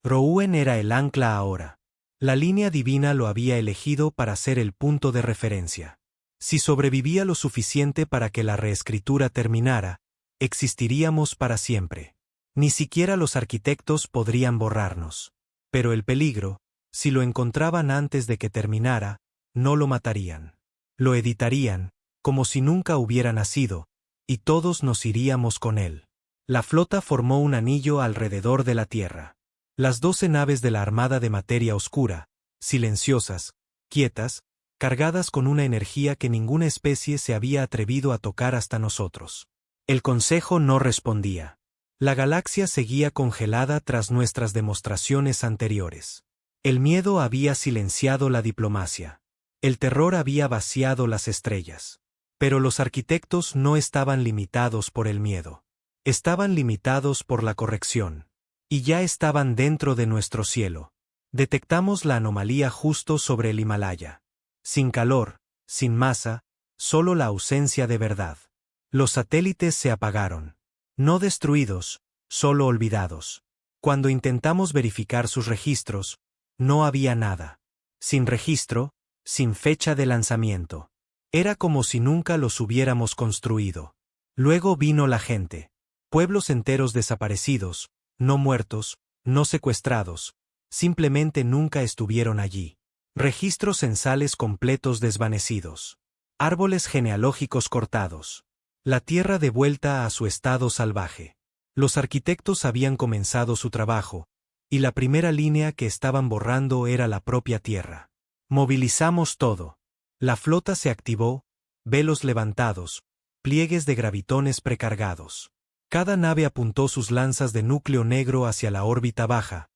Rowan era el ancla ahora. La línea divina lo había elegido para ser el punto de referencia. Si sobrevivía lo suficiente para que la reescritura terminara, existiríamos para siempre. Ni siquiera los arquitectos podrían borrarnos. Pero el peligro, si lo encontraban antes de que terminara, no lo matarían. Lo editarían, como si nunca hubiera nacido, y todos nos iríamos con él. La flota formó un anillo alrededor de la Tierra. Las 12 naves de la Armada de Materia Oscura, silenciosas, quietas, cargadas con una energía que ninguna especie se había atrevido a tocar hasta nosotros. El Consejo no respondía. La galaxia seguía congelada tras nuestras demostraciones anteriores. El miedo había silenciado la diplomacia. El terror había vaciado las estrellas. Pero los arquitectos no estaban limitados por el miedo. Estaban limitados por la corrección. Y ya estaban dentro de nuestro cielo. Detectamos la anomalía justo sobre el Himalaya. Sin calor, sin masa, solo la ausencia de verdad. Los satélites se apagaron. No destruidos, solo olvidados. Cuando intentamos verificar sus registros, no había nada. Sin registro, sin fecha de lanzamiento. Era como si nunca los hubiéramos construido. Luego vino la gente. Pueblos enteros desaparecidos, no muertos, no secuestrados, simplemente nunca estuvieron allí. Registros censales completos desvanecidos. Árboles genealógicos cortados. La tierra de vuelta a su estado salvaje. Los arquitectos habían comenzado su trabajo, y la primera línea que estaban borrando era la propia tierra. Movilizamos todo. La flota se activó, velos levantados, pliegues de gravitones precargados. Cada nave apuntó sus lanzas de núcleo negro hacia la órbita baja,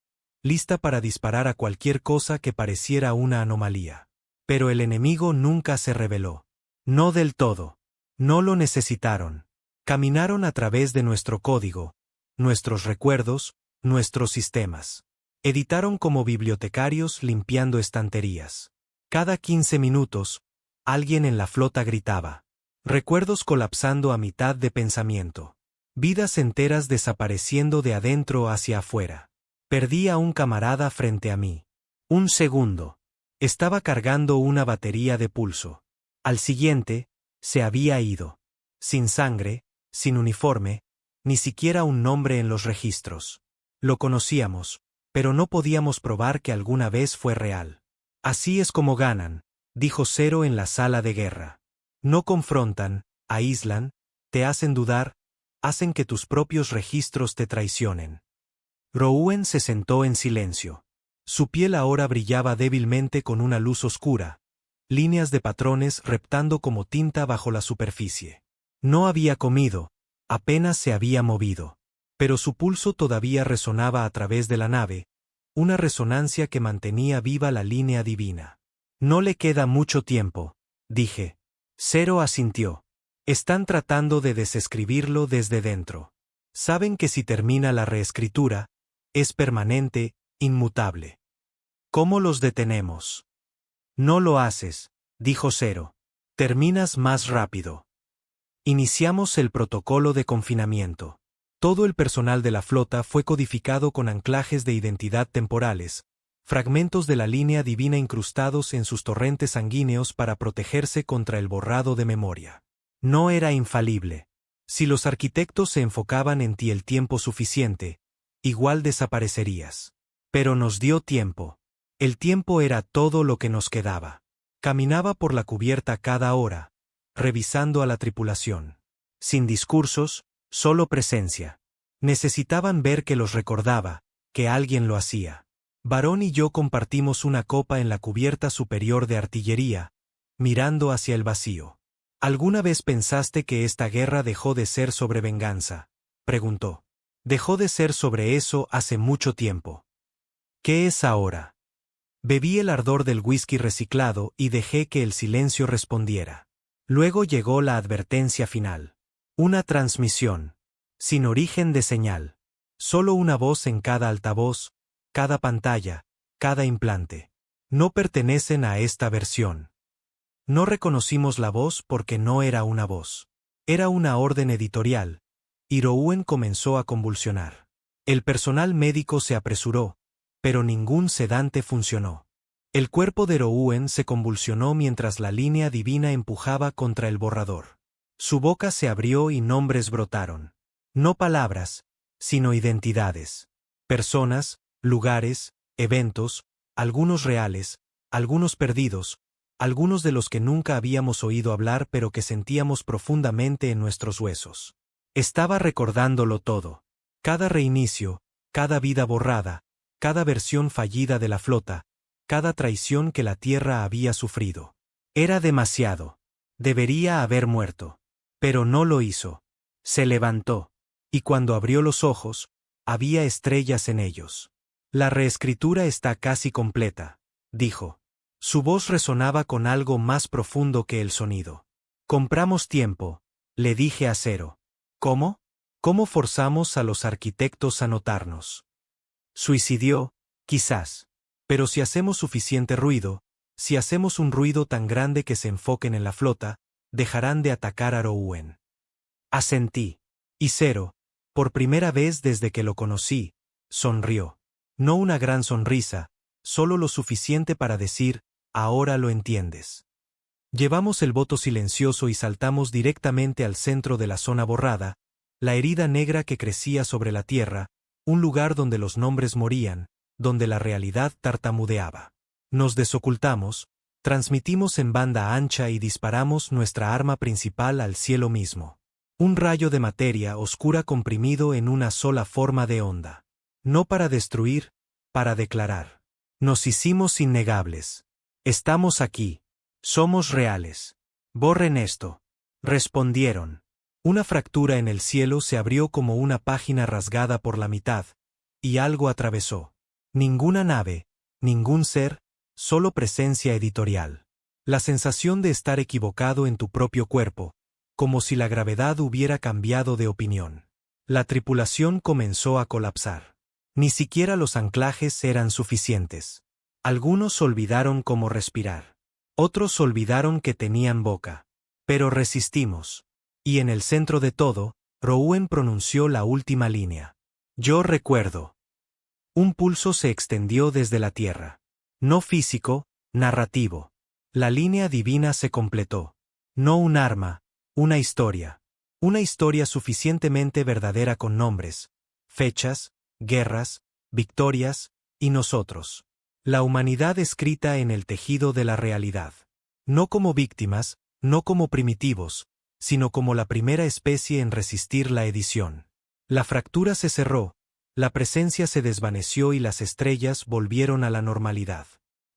lista para disparar a cualquier cosa que pareciera una anomalía. Pero el enemigo nunca se rebeló. No del todo. No lo necesitaron. Caminaron a través de nuestro código, nuestros recuerdos, nuestros sistemas. Editaron como bibliotecarios limpiando estanterías. Cada 15 minutos, alguien en la flota gritaba. Recuerdos colapsando a mitad de pensamiento. Vidas enteras desapareciendo de adentro hacia afuera. Perdí a un camarada frente a mí. Un segundo. Estaba cargando una batería de pulso. Al siguiente, se había ido. Sin sangre, sin uniforme, ni siquiera un nombre en los registros. Lo conocíamos, pero no podíamos probar que alguna vez fue real. Así es como ganan, dijo Zero en la sala de guerra. No confrontan, aíslan, te hacen dudar, hacen que tus propios registros te traicionen. Rouen se sentó en silencio. Su piel ahora brillaba débilmente con una luz oscura, líneas de patrones reptando como tinta bajo la superficie. No había comido, apenas se había movido. Pero su pulso todavía resonaba a través de la nave, una resonancia que mantenía viva la línea divina. No le queda mucho tiempo, dije. Zero asintió. Están tratando de desescribirlo desde dentro. Saben que si termina la reescritura, es permanente, inmutable. ¿Cómo los detenemos? No lo haces, dijo Zero. Terminas más rápido. Iniciamos el protocolo de confinamiento. Todo el personal de la flota fue codificado con anclajes de identidad temporales, fragmentos de la línea divina incrustados en sus torrentes sanguíneos para protegerse contra el borrado de memoria. No era infalible. Si los arquitectos se enfocaban en ti el tiempo suficiente, igual desaparecerías. Pero nos dio tiempo. El tiempo era todo lo que nos quedaba. Caminaba por la cubierta cada hora, revisando a la tripulación. Sin discursos, solo presencia. Necesitaban ver que los recordaba, que alguien lo hacía. Varón y yo compartimos una copa en la cubierta superior de artillería, mirando hacia el vacío. ¿Alguna vez pensaste que esta guerra dejó de ser sobre venganza? Preguntó. Dejó de ser sobre eso hace mucho tiempo. ¿Qué es ahora? Bebí el ardor del whisky reciclado y dejé que el silencio respondiera. Luego llegó la advertencia final. Una transmisión. Sin origen de señal. Solo una voz en cada altavoz, cada pantalla, cada implante. No pertenecen a esta versión. No reconocimos la voz porque no era una voz. Era una orden editorial. Y Rouen comenzó a convulsionar. El personal médico se apresuró, pero ningún sedante funcionó. El cuerpo de Rouen se convulsionó mientras la línea divina empujaba contra el borrador. Su boca se abrió y nombres brotaron. No palabras, sino identidades. Personas, lugares, eventos, algunos reales, algunos perdidos, algunos de los que nunca habíamos oído hablar pero que sentíamos profundamente en nuestros huesos. Estaba recordándolo todo. Cada reinicio, cada vida borrada, cada versión fallida de la flota, cada traición que la Tierra había sufrido. Era demasiado. Debería haber muerto. Pero no lo hizo. Se levantó. Y cuando abrió los ojos, había estrellas en ellos. La reescritura está casi completa, dijo. Su voz resonaba con algo más profundo que el sonido. Compramos tiempo, le dije a Zero. ¿Cómo? ¿Cómo forzamos a los arquitectos a notarnos? Suicidió, quizás. Pero si hacemos suficiente ruido, si hacemos un ruido tan grande que se enfoquen en la flota, dejarán de atacar a Rouen. Asentí. Y Zero, por primera vez desde que lo conocí, sonrió. No una gran sonrisa, solo lo suficiente para decir, ahora lo entiendes. Llevamos el voto silencioso y saltamos directamente al centro de la zona borrada, la herida negra que crecía sobre la tierra, un lugar donde los nombres morían, donde la realidad tartamudeaba. Nos desocultamos, transmitimos en banda ancha y disparamos nuestra arma principal al cielo mismo. Un rayo de materia oscura comprimido en una sola forma de onda. No para destruir, para declarar. Nos hicimos innegables. Estamos aquí. Somos reales. Borren esto. Respondieron. Una fractura en el cielo se abrió como una página rasgada por la mitad, y algo atravesó. Ninguna nave, ningún ser, solo presencia editorial. La sensación de estar equivocado en tu propio cuerpo, como si la gravedad hubiera cambiado de opinión. La tripulación comenzó a colapsar. Ni siquiera los anclajes eran suficientes. Algunos olvidaron cómo respirar. Otros olvidaron que tenían boca. Pero resistimos. Y en el centro de todo, Rowan pronunció la última línea. Yo recuerdo. Un pulso se extendió desde la tierra. No físico, narrativo. La línea divina se completó. No un arma, una historia. Una historia suficientemente verdadera con nombres, fechas, guerras, victorias, y nosotros. La humanidad escrita en el tejido de la realidad. No como víctimas, no como primitivos, sino como la primera especie en resistir la edición. La fractura se cerró, la presencia se desvaneció y las estrellas volvieron a la normalidad.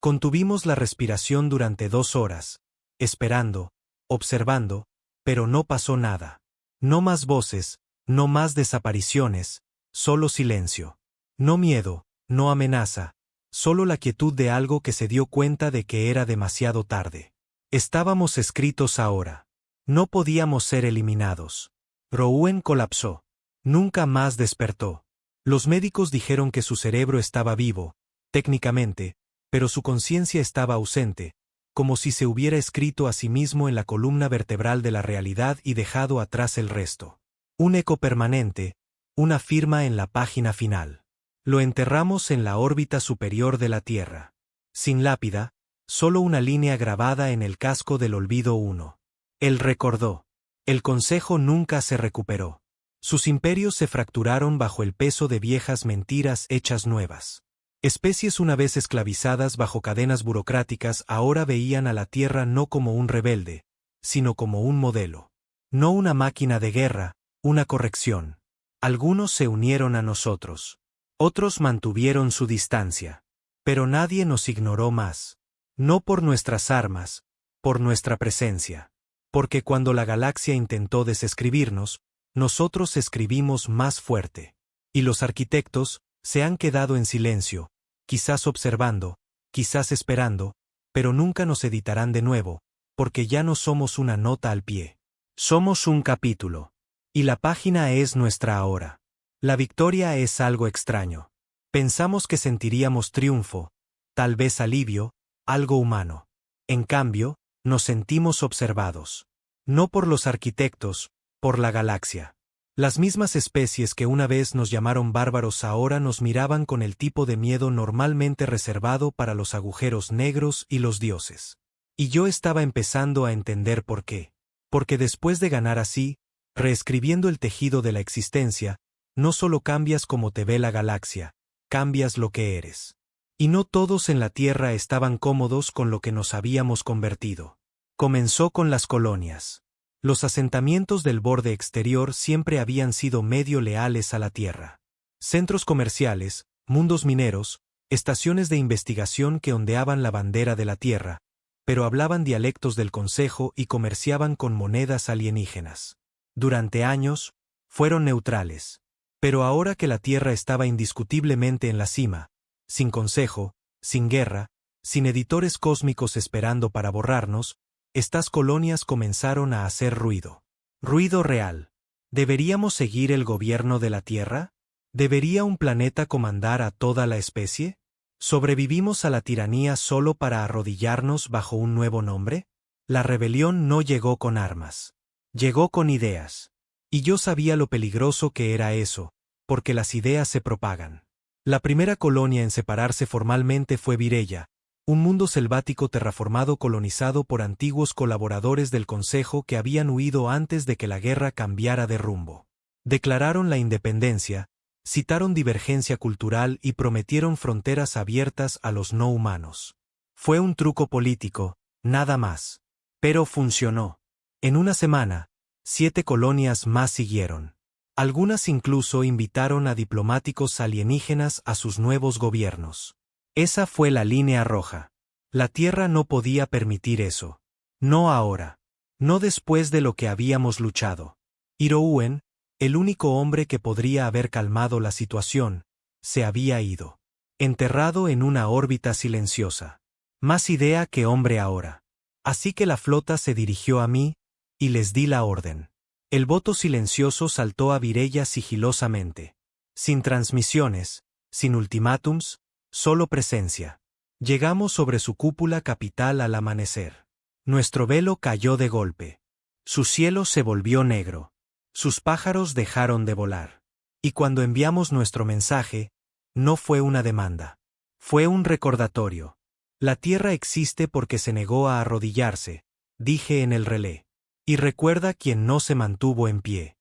Contuvimos la respiración durante 2 horas, esperando, observando, pero no pasó nada. No más voces, no más desapariciones, solo silencio. No miedo, no amenaza, solo la quietud de algo que se dio cuenta de que era demasiado tarde. Estábamos escritos ahora. No podíamos ser eliminados. Rowan colapsó. Nunca más despertó. Los médicos dijeron que su cerebro estaba vivo, técnicamente, pero su conciencia estaba ausente, como si se hubiera escrito a sí mismo en la columna vertebral de la realidad y dejado atrás el resto. Un eco permanente, una firma en la página final. Lo enterramos en la órbita superior de la Tierra. Sin lápida, solo una línea grabada en el casco del olvido 1. Él recordó. El consejo nunca se recuperó. Sus imperios se fracturaron bajo el peso de viejas mentiras hechas nuevas. Especies una vez esclavizadas bajo cadenas burocráticas ahora veían a la Tierra no como un rebelde, sino como un modelo. No una máquina de guerra, una corrección. Algunos se unieron a nosotros. Otros mantuvieron su distancia. Pero nadie nos ignoró más. No por nuestras armas, por nuestra presencia. Porque cuando la galaxia intentó desescribirnos, nosotros escribimos más fuerte. Y los arquitectos se han quedado en silencio, quizás observando, quizás esperando, pero nunca nos editarán de nuevo, porque ya no somos una nota al pie. Somos un capítulo. Y la página es nuestra ahora. La victoria es algo extraño. Pensamos que sentiríamos triunfo, tal vez alivio, algo humano. En cambio, nos sentimos observados. No por los arquitectos, por la galaxia. Las mismas especies que una vez nos llamaron bárbaros ahora nos miraban con el tipo de miedo normalmente reservado para los agujeros negros y los dioses. Y yo estaba empezando a entender por qué. Porque después de ganar así, reescribiendo el tejido de la existencia, no solo cambias cómo te ve la galaxia, cambias lo que eres. Y no todos en la Tierra estaban cómodos con lo que nos habíamos convertido. Comenzó con las colonias. Los asentamientos del borde exterior siempre habían sido medio leales a la Tierra. Centros comerciales, mundos mineros, estaciones de investigación que ondeaban la bandera de la Tierra, pero hablaban dialectos del Consejo y comerciaban con monedas alienígenas. Durante años, fueron neutrales. Pero ahora que la Tierra estaba indiscutiblemente en la cima, sin Consejo, sin guerra, sin editores cósmicos esperando para borrarnos, estas colonias comenzaron a hacer ruido. Ruido real. ¿Deberíamos seguir el gobierno de la Tierra? ¿Debería un planeta comandar a toda la especie? ¿Sobrevivimos a la tiranía solo para arrodillarnos bajo un nuevo nombre? La rebelión no llegó con armas. Llegó con ideas. Y yo sabía lo peligroso que era eso, porque las ideas se propagan. La primera colonia en separarse formalmente fue Virella, un mundo selvático terraformado colonizado por antiguos colaboradores del Consejo que habían huido antes de que la guerra cambiara de rumbo. Declararon la independencia, citaron divergencia cultural y prometieron fronteras abiertas a los no humanos. Fue un truco político, nada más. Pero funcionó. En una semana, 7 colonias más siguieron. Algunas incluso invitaron a diplomáticos alienígenas a sus nuevos gobiernos. Esa fue la línea roja. La Tierra no podía permitir eso. No ahora. No después de lo que habíamos luchado. Hirouen, el único hombre que podría haber calmado la situación, se había ido. Enterrado en una órbita silenciosa. Más idea que hombre ahora. Así que la flota se dirigió a mí, y les di la orden. El voto silencioso saltó a Virella sigilosamente. Sin transmisiones, sin ultimátums, solo presencia. Llegamos sobre su cúpula capital al amanecer. Nuestro velo cayó de golpe. Su cielo se volvió negro. Sus pájaros dejaron de volar. Y cuando enviamos nuestro mensaje, no fue una demanda. Fue un recordatorio. La Tierra existe porque se negó a arrodillarse, dije en el relé. Y recuerda quien no se mantuvo en pie.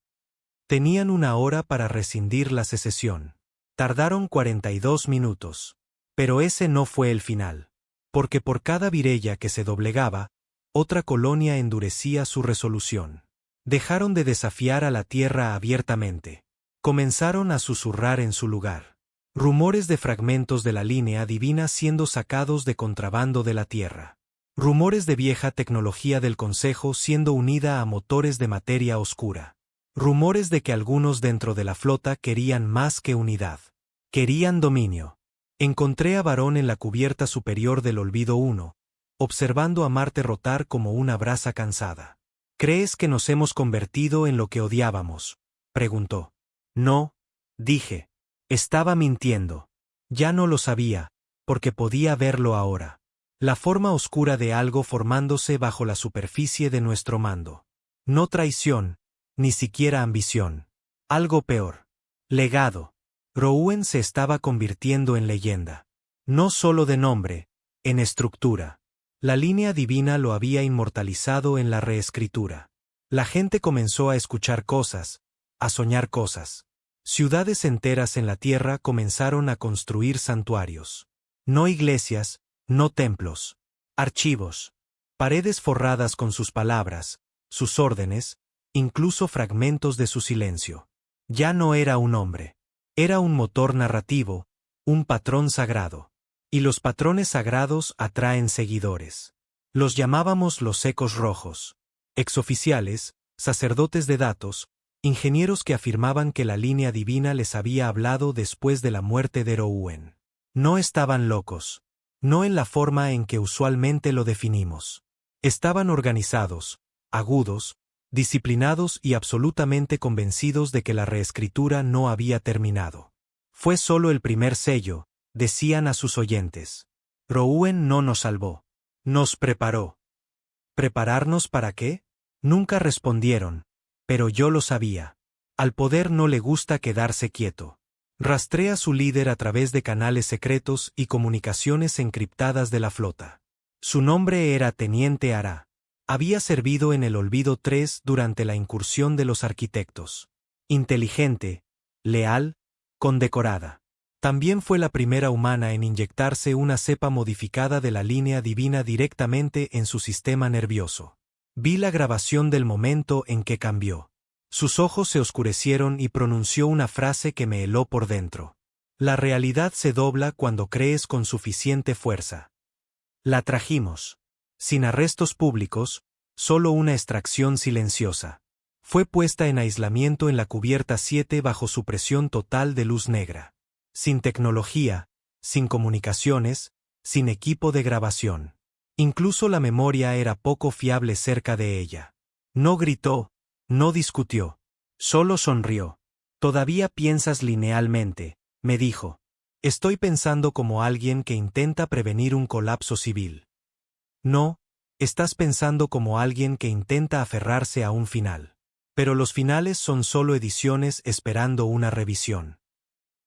Tenían una hora para rescindir la secesión. Tardaron 42 minutos. Pero ese no fue el final. Porque por cada Virella que se doblegaba, otra colonia endurecía su resolución. Dejaron de desafiar a la Tierra abiertamente. Comenzaron a susurrar en su lugar. Rumores de fragmentos de la línea divina siendo sacados de contrabando de la Tierra. Rumores de vieja tecnología del Consejo siendo unida a motores de materia oscura. Rumores de que algunos dentro de la flota querían más que unidad. Querían dominio. Encontré a Varón en la cubierta superior del Olvido 1, observando a Marte rotar como una brasa cansada. ¿Crees que nos hemos convertido en lo que odiábamos?, preguntó. No, dije. Estaba mintiendo. Ya no lo sabía, porque podía verlo ahora. La forma oscura de algo formándose bajo la superficie de nuestro mando. No traición, ni siquiera ambición. Algo peor. Legado. Rouen se estaba convirtiendo en leyenda. No solo de nombre, en estructura. La línea divina lo había inmortalizado en la reescritura. La gente comenzó a escuchar cosas, a soñar cosas. Ciudades enteras en la tierra comenzaron a construir santuarios. No iglesias, no templos. Archivos. Paredes forradas con sus palabras, sus órdenes, incluso fragmentos de su silencio. Ya no era un hombre. Era un motor narrativo, un patrón sagrado. Y los patrones sagrados atraen seguidores. Los llamábamos los ecos rojos. Exoficiales, sacerdotes de datos, ingenieros que afirmaban que la línea divina les había hablado después de la muerte de Rouen. No estaban locos. No en la forma en que usualmente lo definimos. Estaban organizados, agudos, disciplinados y absolutamente convencidos de que la reescritura no había terminado. Fue solo el primer sello, decían a sus oyentes. Rouen no nos salvó. Nos preparó. ¿Prepararnos para qué? Nunca respondieron, pero yo lo sabía. Al poder no le gusta quedarse quieto. Rastrea a su líder a través de canales secretos y comunicaciones encriptadas de la flota. Su nombre era Teniente Ara. Había servido en el Olvido 3 durante la incursión de los arquitectos. Inteligente, leal, condecorada. También fue la primera humana en inyectarse una cepa modificada de la línea divina directamente en su sistema nervioso. Vi la grabación del momento en que cambió. Sus ojos se oscurecieron y pronunció una frase que me heló por dentro. La realidad se dobla cuando crees con suficiente fuerza. La trajimos. Sin arrestos públicos, solo una extracción silenciosa. Fue puesta en aislamiento en la cubierta 7 bajo supresión total de luz negra. Sin tecnología, sin comunicaciones, sin equipo de grabación. Incluso la memoria era poco fiable cerca de ella. No gritó, no discutió, solo sonrió. Todavía piensas linealmente, me dijo. Estoy pensando como alguien que intenta prevenir un colapso civil. No, estás pensando como alguien que intenta aferrarse a un final. Pero los finales son solo ediciones esperando una revisión.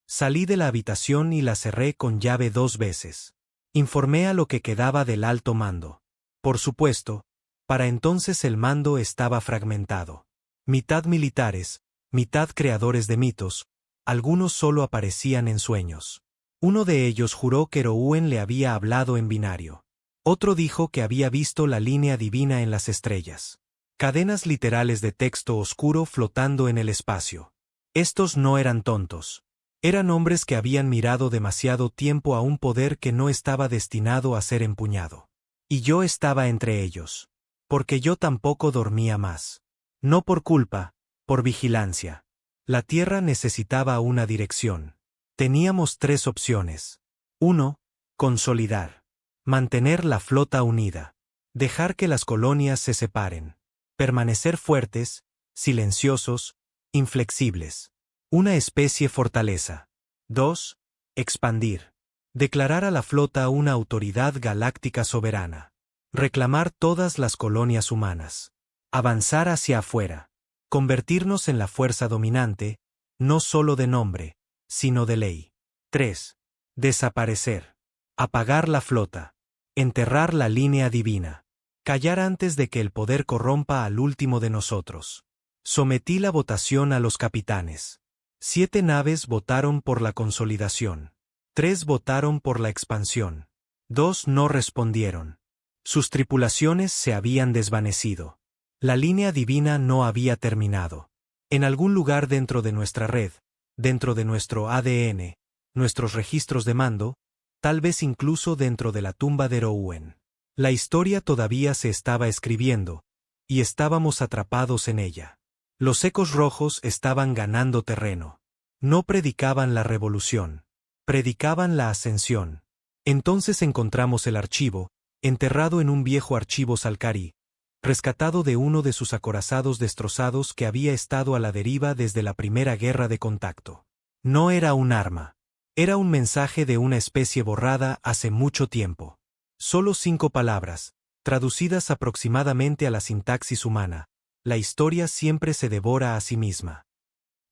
Salí de la habitación y la cerré con llave 2 veces. Informé a lo que quedaba del alto mando. Por supuesto, para entonces el mando estaba fragmentado. Mitad militares, mitad creadores de mitos, algunos solo aparecían en sueños. Uno de ellos juró que Rouen le había hablado en binario. Otro dijo que había visto la línea divina en las estrellas. Cadenas literales de texto oscuro flotando en el espacio. Estos no eran tontos. Eran hombres que habían mirado demasiado tiempo a un poder que no estaba destinado a ser empuñado. Y yo estaba entre ellos. Porque yo tampoco dormía más. No por culpa, por vigilancia. La Tierra necesitaba una dirección. Teníamos 3 opciones. 1. Consolidar. Mantener la flota unida. Dejar que las colonias se separen. Permanecer fuertes, silenciosos, inflexibles. Una especie fortaleza. 2. Expandir. Declarar a la flota una autoridad galáctica soberana. Reclamar todas las colonias humanas. Avanzar hacia afuera. Convertirnos en la fuerza dominante, no solo de nombre, sino de ley. 3. Desaparecer. Apagar la flota. Enterrar la línea divina. Callar antes de que el poder corrompa al último de nosotros. Sometí la votación a los capitanes. 7 naves votaron por la consolidación. 3 votaron por la expansión. 2 no respondieron. Sus tripulaciones se habían desvanecido. La línea divina no había terminado. En algún lugar dentro de nuestra red, dentro de nuestro ADN, nuestros registros de mando, tal vez incluso dentro de la tumba de Rouen. La historia todavía se estaba escribiendo, y estábamos atrapados en ella. Los ecos rojos estaban ganando terreno. No predicaban la revolución. Predicaban la ascensión. Entonces encontramos el archivo, enterrado en un viejo archivo Salcari, rescatado de uno de sus acorazados destrozados que había estado a la deriva desde la primera guerra de contacto. No era un arma. Era un mensaje de una especie borrada hace mucho tiempo. Solo 5 palabras, traducidas aproximadamente a la sintaxis humana. La historia siempre se devora a sí misma.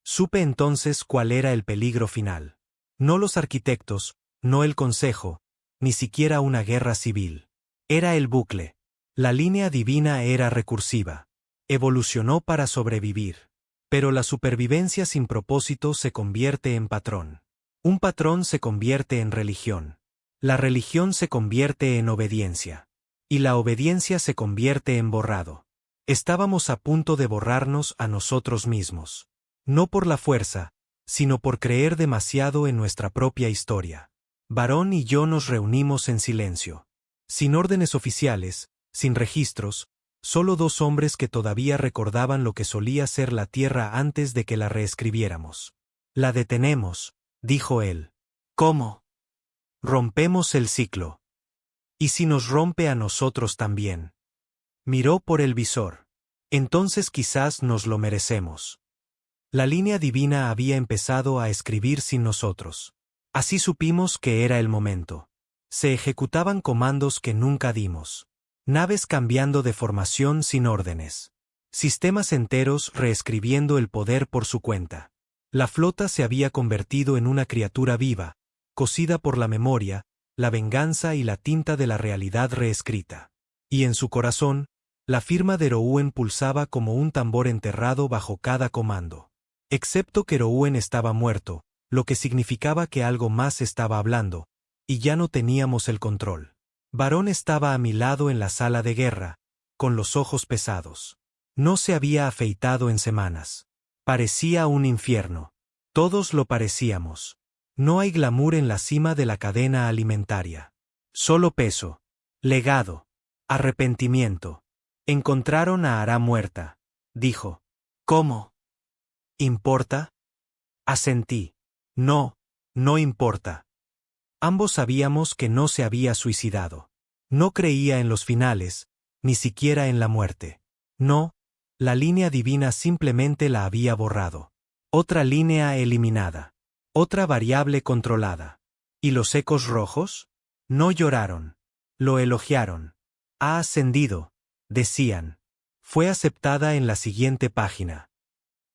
Supe entonces cuál era el peligro final. No los arquitectos, no el consejo, ni siquiera una guerra civil. Era el bucle. La línea divina era recursiva. Evolucionó para sobrevivir. Pero la supervivencia sin propósito se convierte en patrón. Un patrón se convierte en religión. La religión se convierte en obediencia. Y la obediencia se convierte en borrado. Estábamos a punto de borrarnos a nosotros mismos. No por la fuerza, sino por creer demasiado en nuestra propia historia. Varón y yo nos reunimos en silencio. Sin órdenes oficiales, sin registros, solo 2 hombres que todavía recordaban lo que solía ser la Tierra antes de que la reescribiéramos. La detenemos, dijo él. ¿Cómo? Rompemos el ciclo. ¿Y si nos rompe a nosotros también? Miró por el visor. Entonces quizás nos lo merecemos. La línea divina había empezado a escribir sin nosotros. Así supimos que era el momento. Se ejecutaban comandos que nunca dimos. Naves cambiando de formación sin órdenes. Sistemas enteros reescribiendo el poder por su cuenta. La flota se había convertido en una criatura viva, cosida por la memoria, la venganza y la tinta de la realidad reescrita. Y en su corazón, la firma de Rouen pulsaba como un tambor enterrado bajo cada comando. Excepto que Rouen estaba muerto, lo que significaba que algo más estaba hablando, y ya no teníamos el control. Varón estaba a mi lado en la sala de guerra, con los ojos pesados. No se había afeitado en semanas. Parecía un infierno. Todos lo parecíamos. No hay glamour en la cima de la cadena alimentaria. Solo peso. Legado. Arrepentimiento. Encontraron a Ara muerta. Dijo. ¿Cómo? ¿Importa? Asentí. No, no importa. Ambos sabíamos que no se había suicidado. No creía en los finales, ni siquiera en la muerte. No, la línea divina simplemente la había borrado. Otra línea eliminada. Otra variable controlada. ¿Y los ecos rojos? No lloraron. Lo elogiaron. Ha ascendido, decían. Fue aceptada en la siguiente página.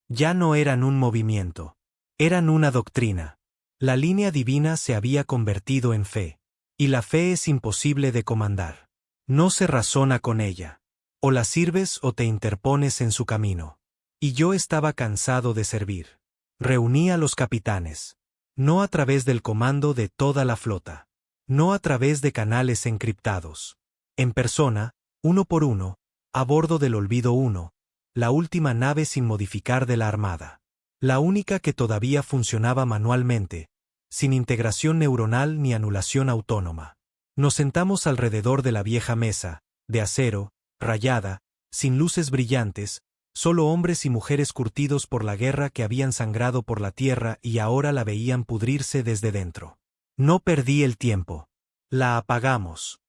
Ya no eran un movimiento. Eran una doctrina. La línea divina se había convertido en fe. Y la fe es imposible de comandar. No se razona con ella. O la sirves o te interpones en su camino. Y yo estaba cansado de servir. Reuní a los capitanes. No a través del comando de toda la flota. No a través de canales encriptados. En persona, uno por uno, a bordo del Olvido 1, la última nave sin modificar de la Armada. La única que todavía funcionaba manualmente, sin integración neuronal ni anulación autónoma. Nos sentamos alrededor de la vieja mesa, de acero, rayada, sin luces brillantes, solo hombres y mujeres curtidos por la guerra que habían sangrado por la tierra y ahora la veían pudrirse desde dentro. No perdí el tiempo. La apagamos.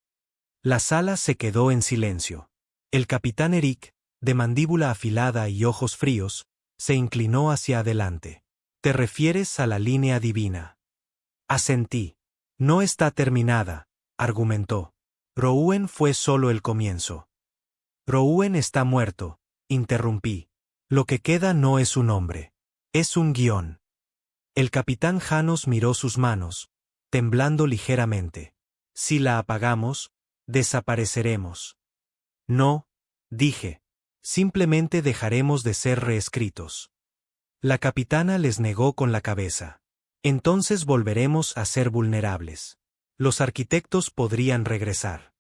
La sala se quedó en silencio. El capitán Eric, de mandíbula afilada y ojos fríos, se inclinó hacia adelante. ¿Te refieres a la línea divina? Asentí. No está terminada, argumentó. Rouen fue solo el comienzo. Rouen está muerto, interrumpí. Lo que queda no es un hombre. Es un guión. El capitán Janos miró sus manos, temblando ligeramente. Si la apagamos, desapareceremos. No, dije. Simplemente dejaremos de ser reescritos. La capitana les negó con la cabeza. Entonces volveremos a ser vulnerables. Los arquitectos podrían regresar.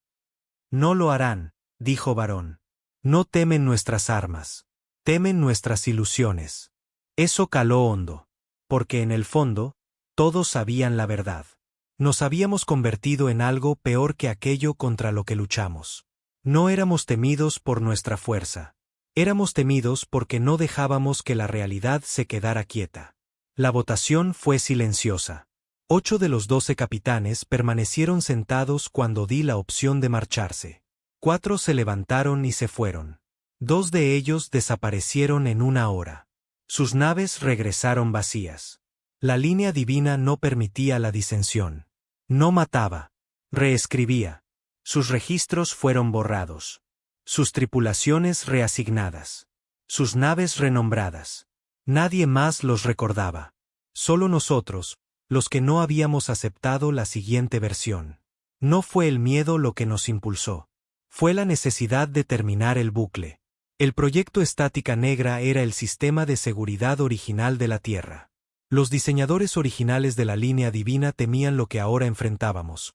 No lo harán, dijo Barón. No temen nuestras armas. Temen nuestras ilusiones. Eso caló hondo. Porque en el fondo, todos sabían la verdad. Nos habíamos convertido en algo peor que aquello contra lo que luchamos. No éramos temidos por nuestra fuerza. Éramos temidos porque no dejábamos que la realidad se quedara quieta. La votación fue silenciosa. 8 de los 12 capitanes permanecieron sentados cuando di la opción de marcharse. 4 se levantaron y se fueron. 2 de ellos desaparecieron en una hora. Sus naves regresaron vacías. La línea divina no permitía la disensión. No mataba. Reescribía. Sus registros fueron borrados. Sus tripulaciones reasignadas. Sus naves renombradas. Nadie más los recordaba. Solo nosotros, los que no habíamos aceptado la siguiente versión. No fue el miedo lo que nos impulsó. Fue la necesidad de terminar el bucle. El proyecto Estática Negra era el sistema de seguridad original de la Tierra. Los diseñadores originales de la línea divina temían lo que ahora enfrentábamos.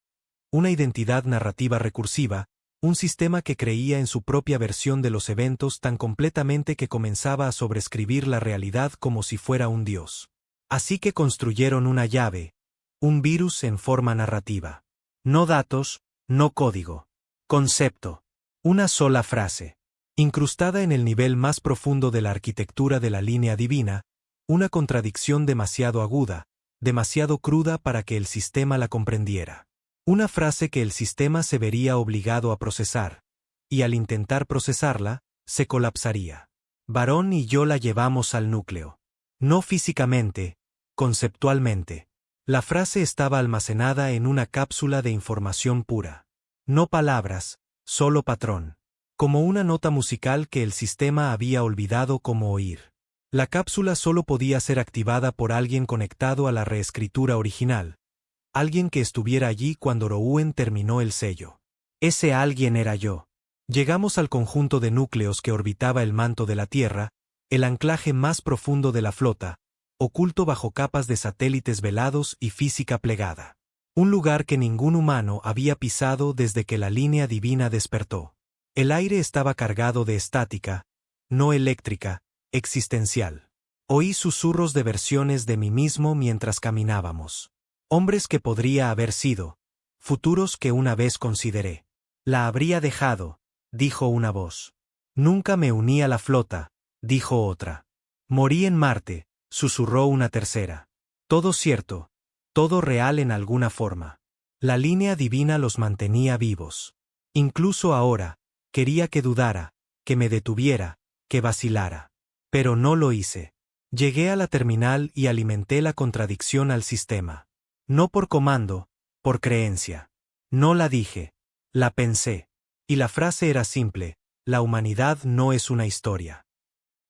Una identidad narrativa recursiva, un sistema que creía en su propia versión de los eventos tan completamente que comenzaba a sobreescribir la realidad como si fuera un dios. Así que construyeron una llave, un virus en forma narrativa. No datos, no código. Concepto. Una sola frase. Incrustada en el nivel más profundo de la arquitectura de la línea divina, una contradicción demasiado aguda, demasiado cruda para que el sistema la comprendiera. Una frase que el sistema se vería obligado a procesar, y al intentar procesarla, se colapsaría. Barón y yo la llevamos al núcleo. No físicamente, conceptualmente. La frase estaba almacenada en una cápsula de información pura. No palabras, solo patrón. Como una nota musical que el sistema había olvidado cómo oír. La cápsula solo podía ser activada por alguien conectado a la reescritura original. Alguien que estuviera allí cuando Rouen terminó el sello. Ese alguien era yo. Llegamos al conjunto de núcleos que orbitaba el manto de la Tierra, el anclaje más profundo de la flota, oculto bajo capas de satélites velados y física plegada. Un lugar que ningún humano había pisado desde que la línea divina despertó. El aire estaba cargado de estática, no eléctrica, existencial. Oí susurros de versiones de mí mismo mientras caminábamos. Hombres que podría haber sido, futuros que una vez consideré. La habría dejado, dijo una voz. Nunca me uní a la flota, dijo otra. Morí en Marte, susurró una tercera. Todo cierto, todo real en alguna forma. La línea divina los mantenía vivos. Incluso ahora, quería que dudara, que me detuviera, que vacilara. Pero no lo hice. Llegué a la terminal y alimenté la contradicción al sistema. No por comando, por creencia. No la dije. La pensé. Y la frase era simple: la humanidad no es una historia.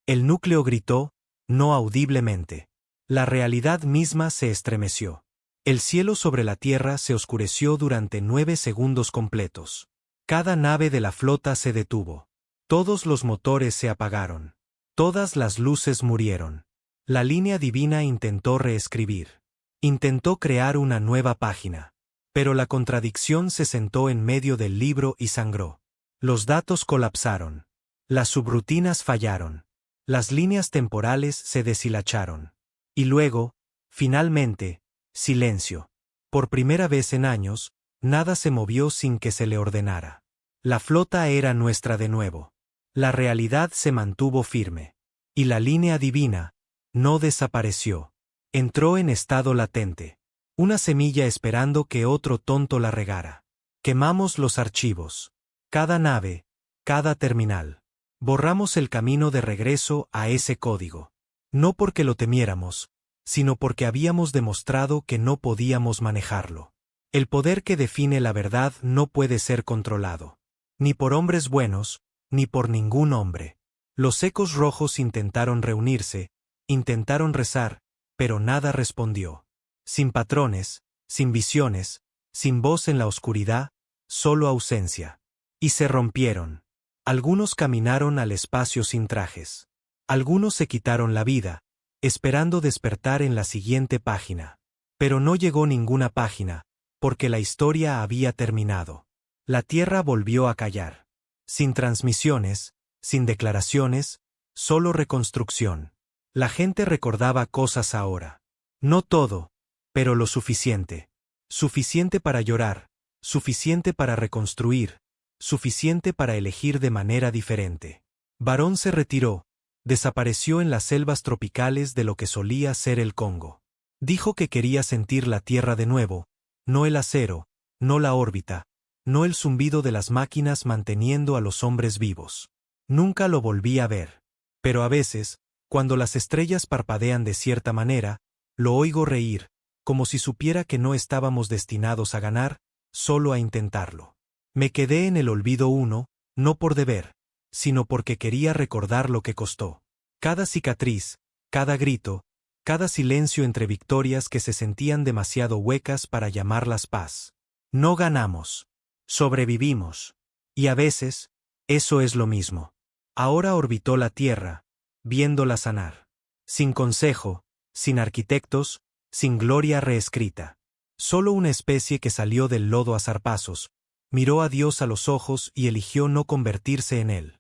El núcleo gritó, no audiblemente. La realidad misma se estremeció. El cielo sobre la Tierra se oscureció durante 9 segundos completos. Cada nave de la flota se detuvo. Todos los motores se apagaron. Todas las luces murieron. La línea divina intentó reescribir. Intentó crear una nueva página. Pero la contradicción se sentó en medio del libro y sangró. Los datos colapsaron. Las subrutinas fallaron. Las líneas temporales se deshilacharon. Y luego, finalmente, silencio. Por primera vez en años, nada se movió sin que se le ordenara. La flota era nuestra de nuevo. La realidad se mantuvo firme. Y la línea divina no desapareció. Entró en estado latente. Una semilla esperando que otro tonto la regara. Quemamos los archivos. Cada nave, cada terminal. Borramos el camino de regreso a ese código. No porque lo temiéramos, sino porque habíamos demostrado que no podíamos manejarlo. El poder que define la verdad no puede ser controlado. Ni por hombres buenos, ni por ningún hombre. Los ecos rojos intentaron reunirse, intentaron rezar, pero nada respondió. Sin patrones, sin visiones, sin voz en la oscuridad, solo ausencia. Y se rompieron. Algunos caminaron al espacio sin trajes. Algunos se quitaron la vida, esperando despertar en la siguiente página. Pero no llegó ninguna página, porque la historia había terminado. La Tierra volvió a callar. Sin transmisiones, sin declaraciones, solo reconstrucción. La gente recordaba cosas ahora. No todo, pero lo suficiente. Suficiente para llorar, suficiente para reconstruir, suficiente para elegir de manera diferente. Barón se retiró, desapareció en las selvas tropicales de lo que solía ser el Congo. Dijo que quería sentir la Tierra de nuevo, no el acero, no la órbita, no el zumbido de las máquinas manteniendo a los hombres vivos. Nunca lo volví a ver. Pero a veces, cuando las estrellas parpadean de cierta manera, lo oigo reír, como si supiera que no estábamos destinados a ganar, solo a intentarlo. Me quedé en el olvido no por deber, sino porque quería recordar lo que costó. Cada cicatriz, cada grito, cada silencio entre victorias que se sentían demasiado huecas para llamarlas paz. No ganamos. Sobrevivimos. Y a veces, eso es lo mismo. Ahora orbitó la Tierra, viéndola sanar. Sin consejo, sin arquitectos, sin gloria reescrita. Solo una especie que salió del lodo a zarpazos, miró a Dios a los ojos y eligió no convertirse en él.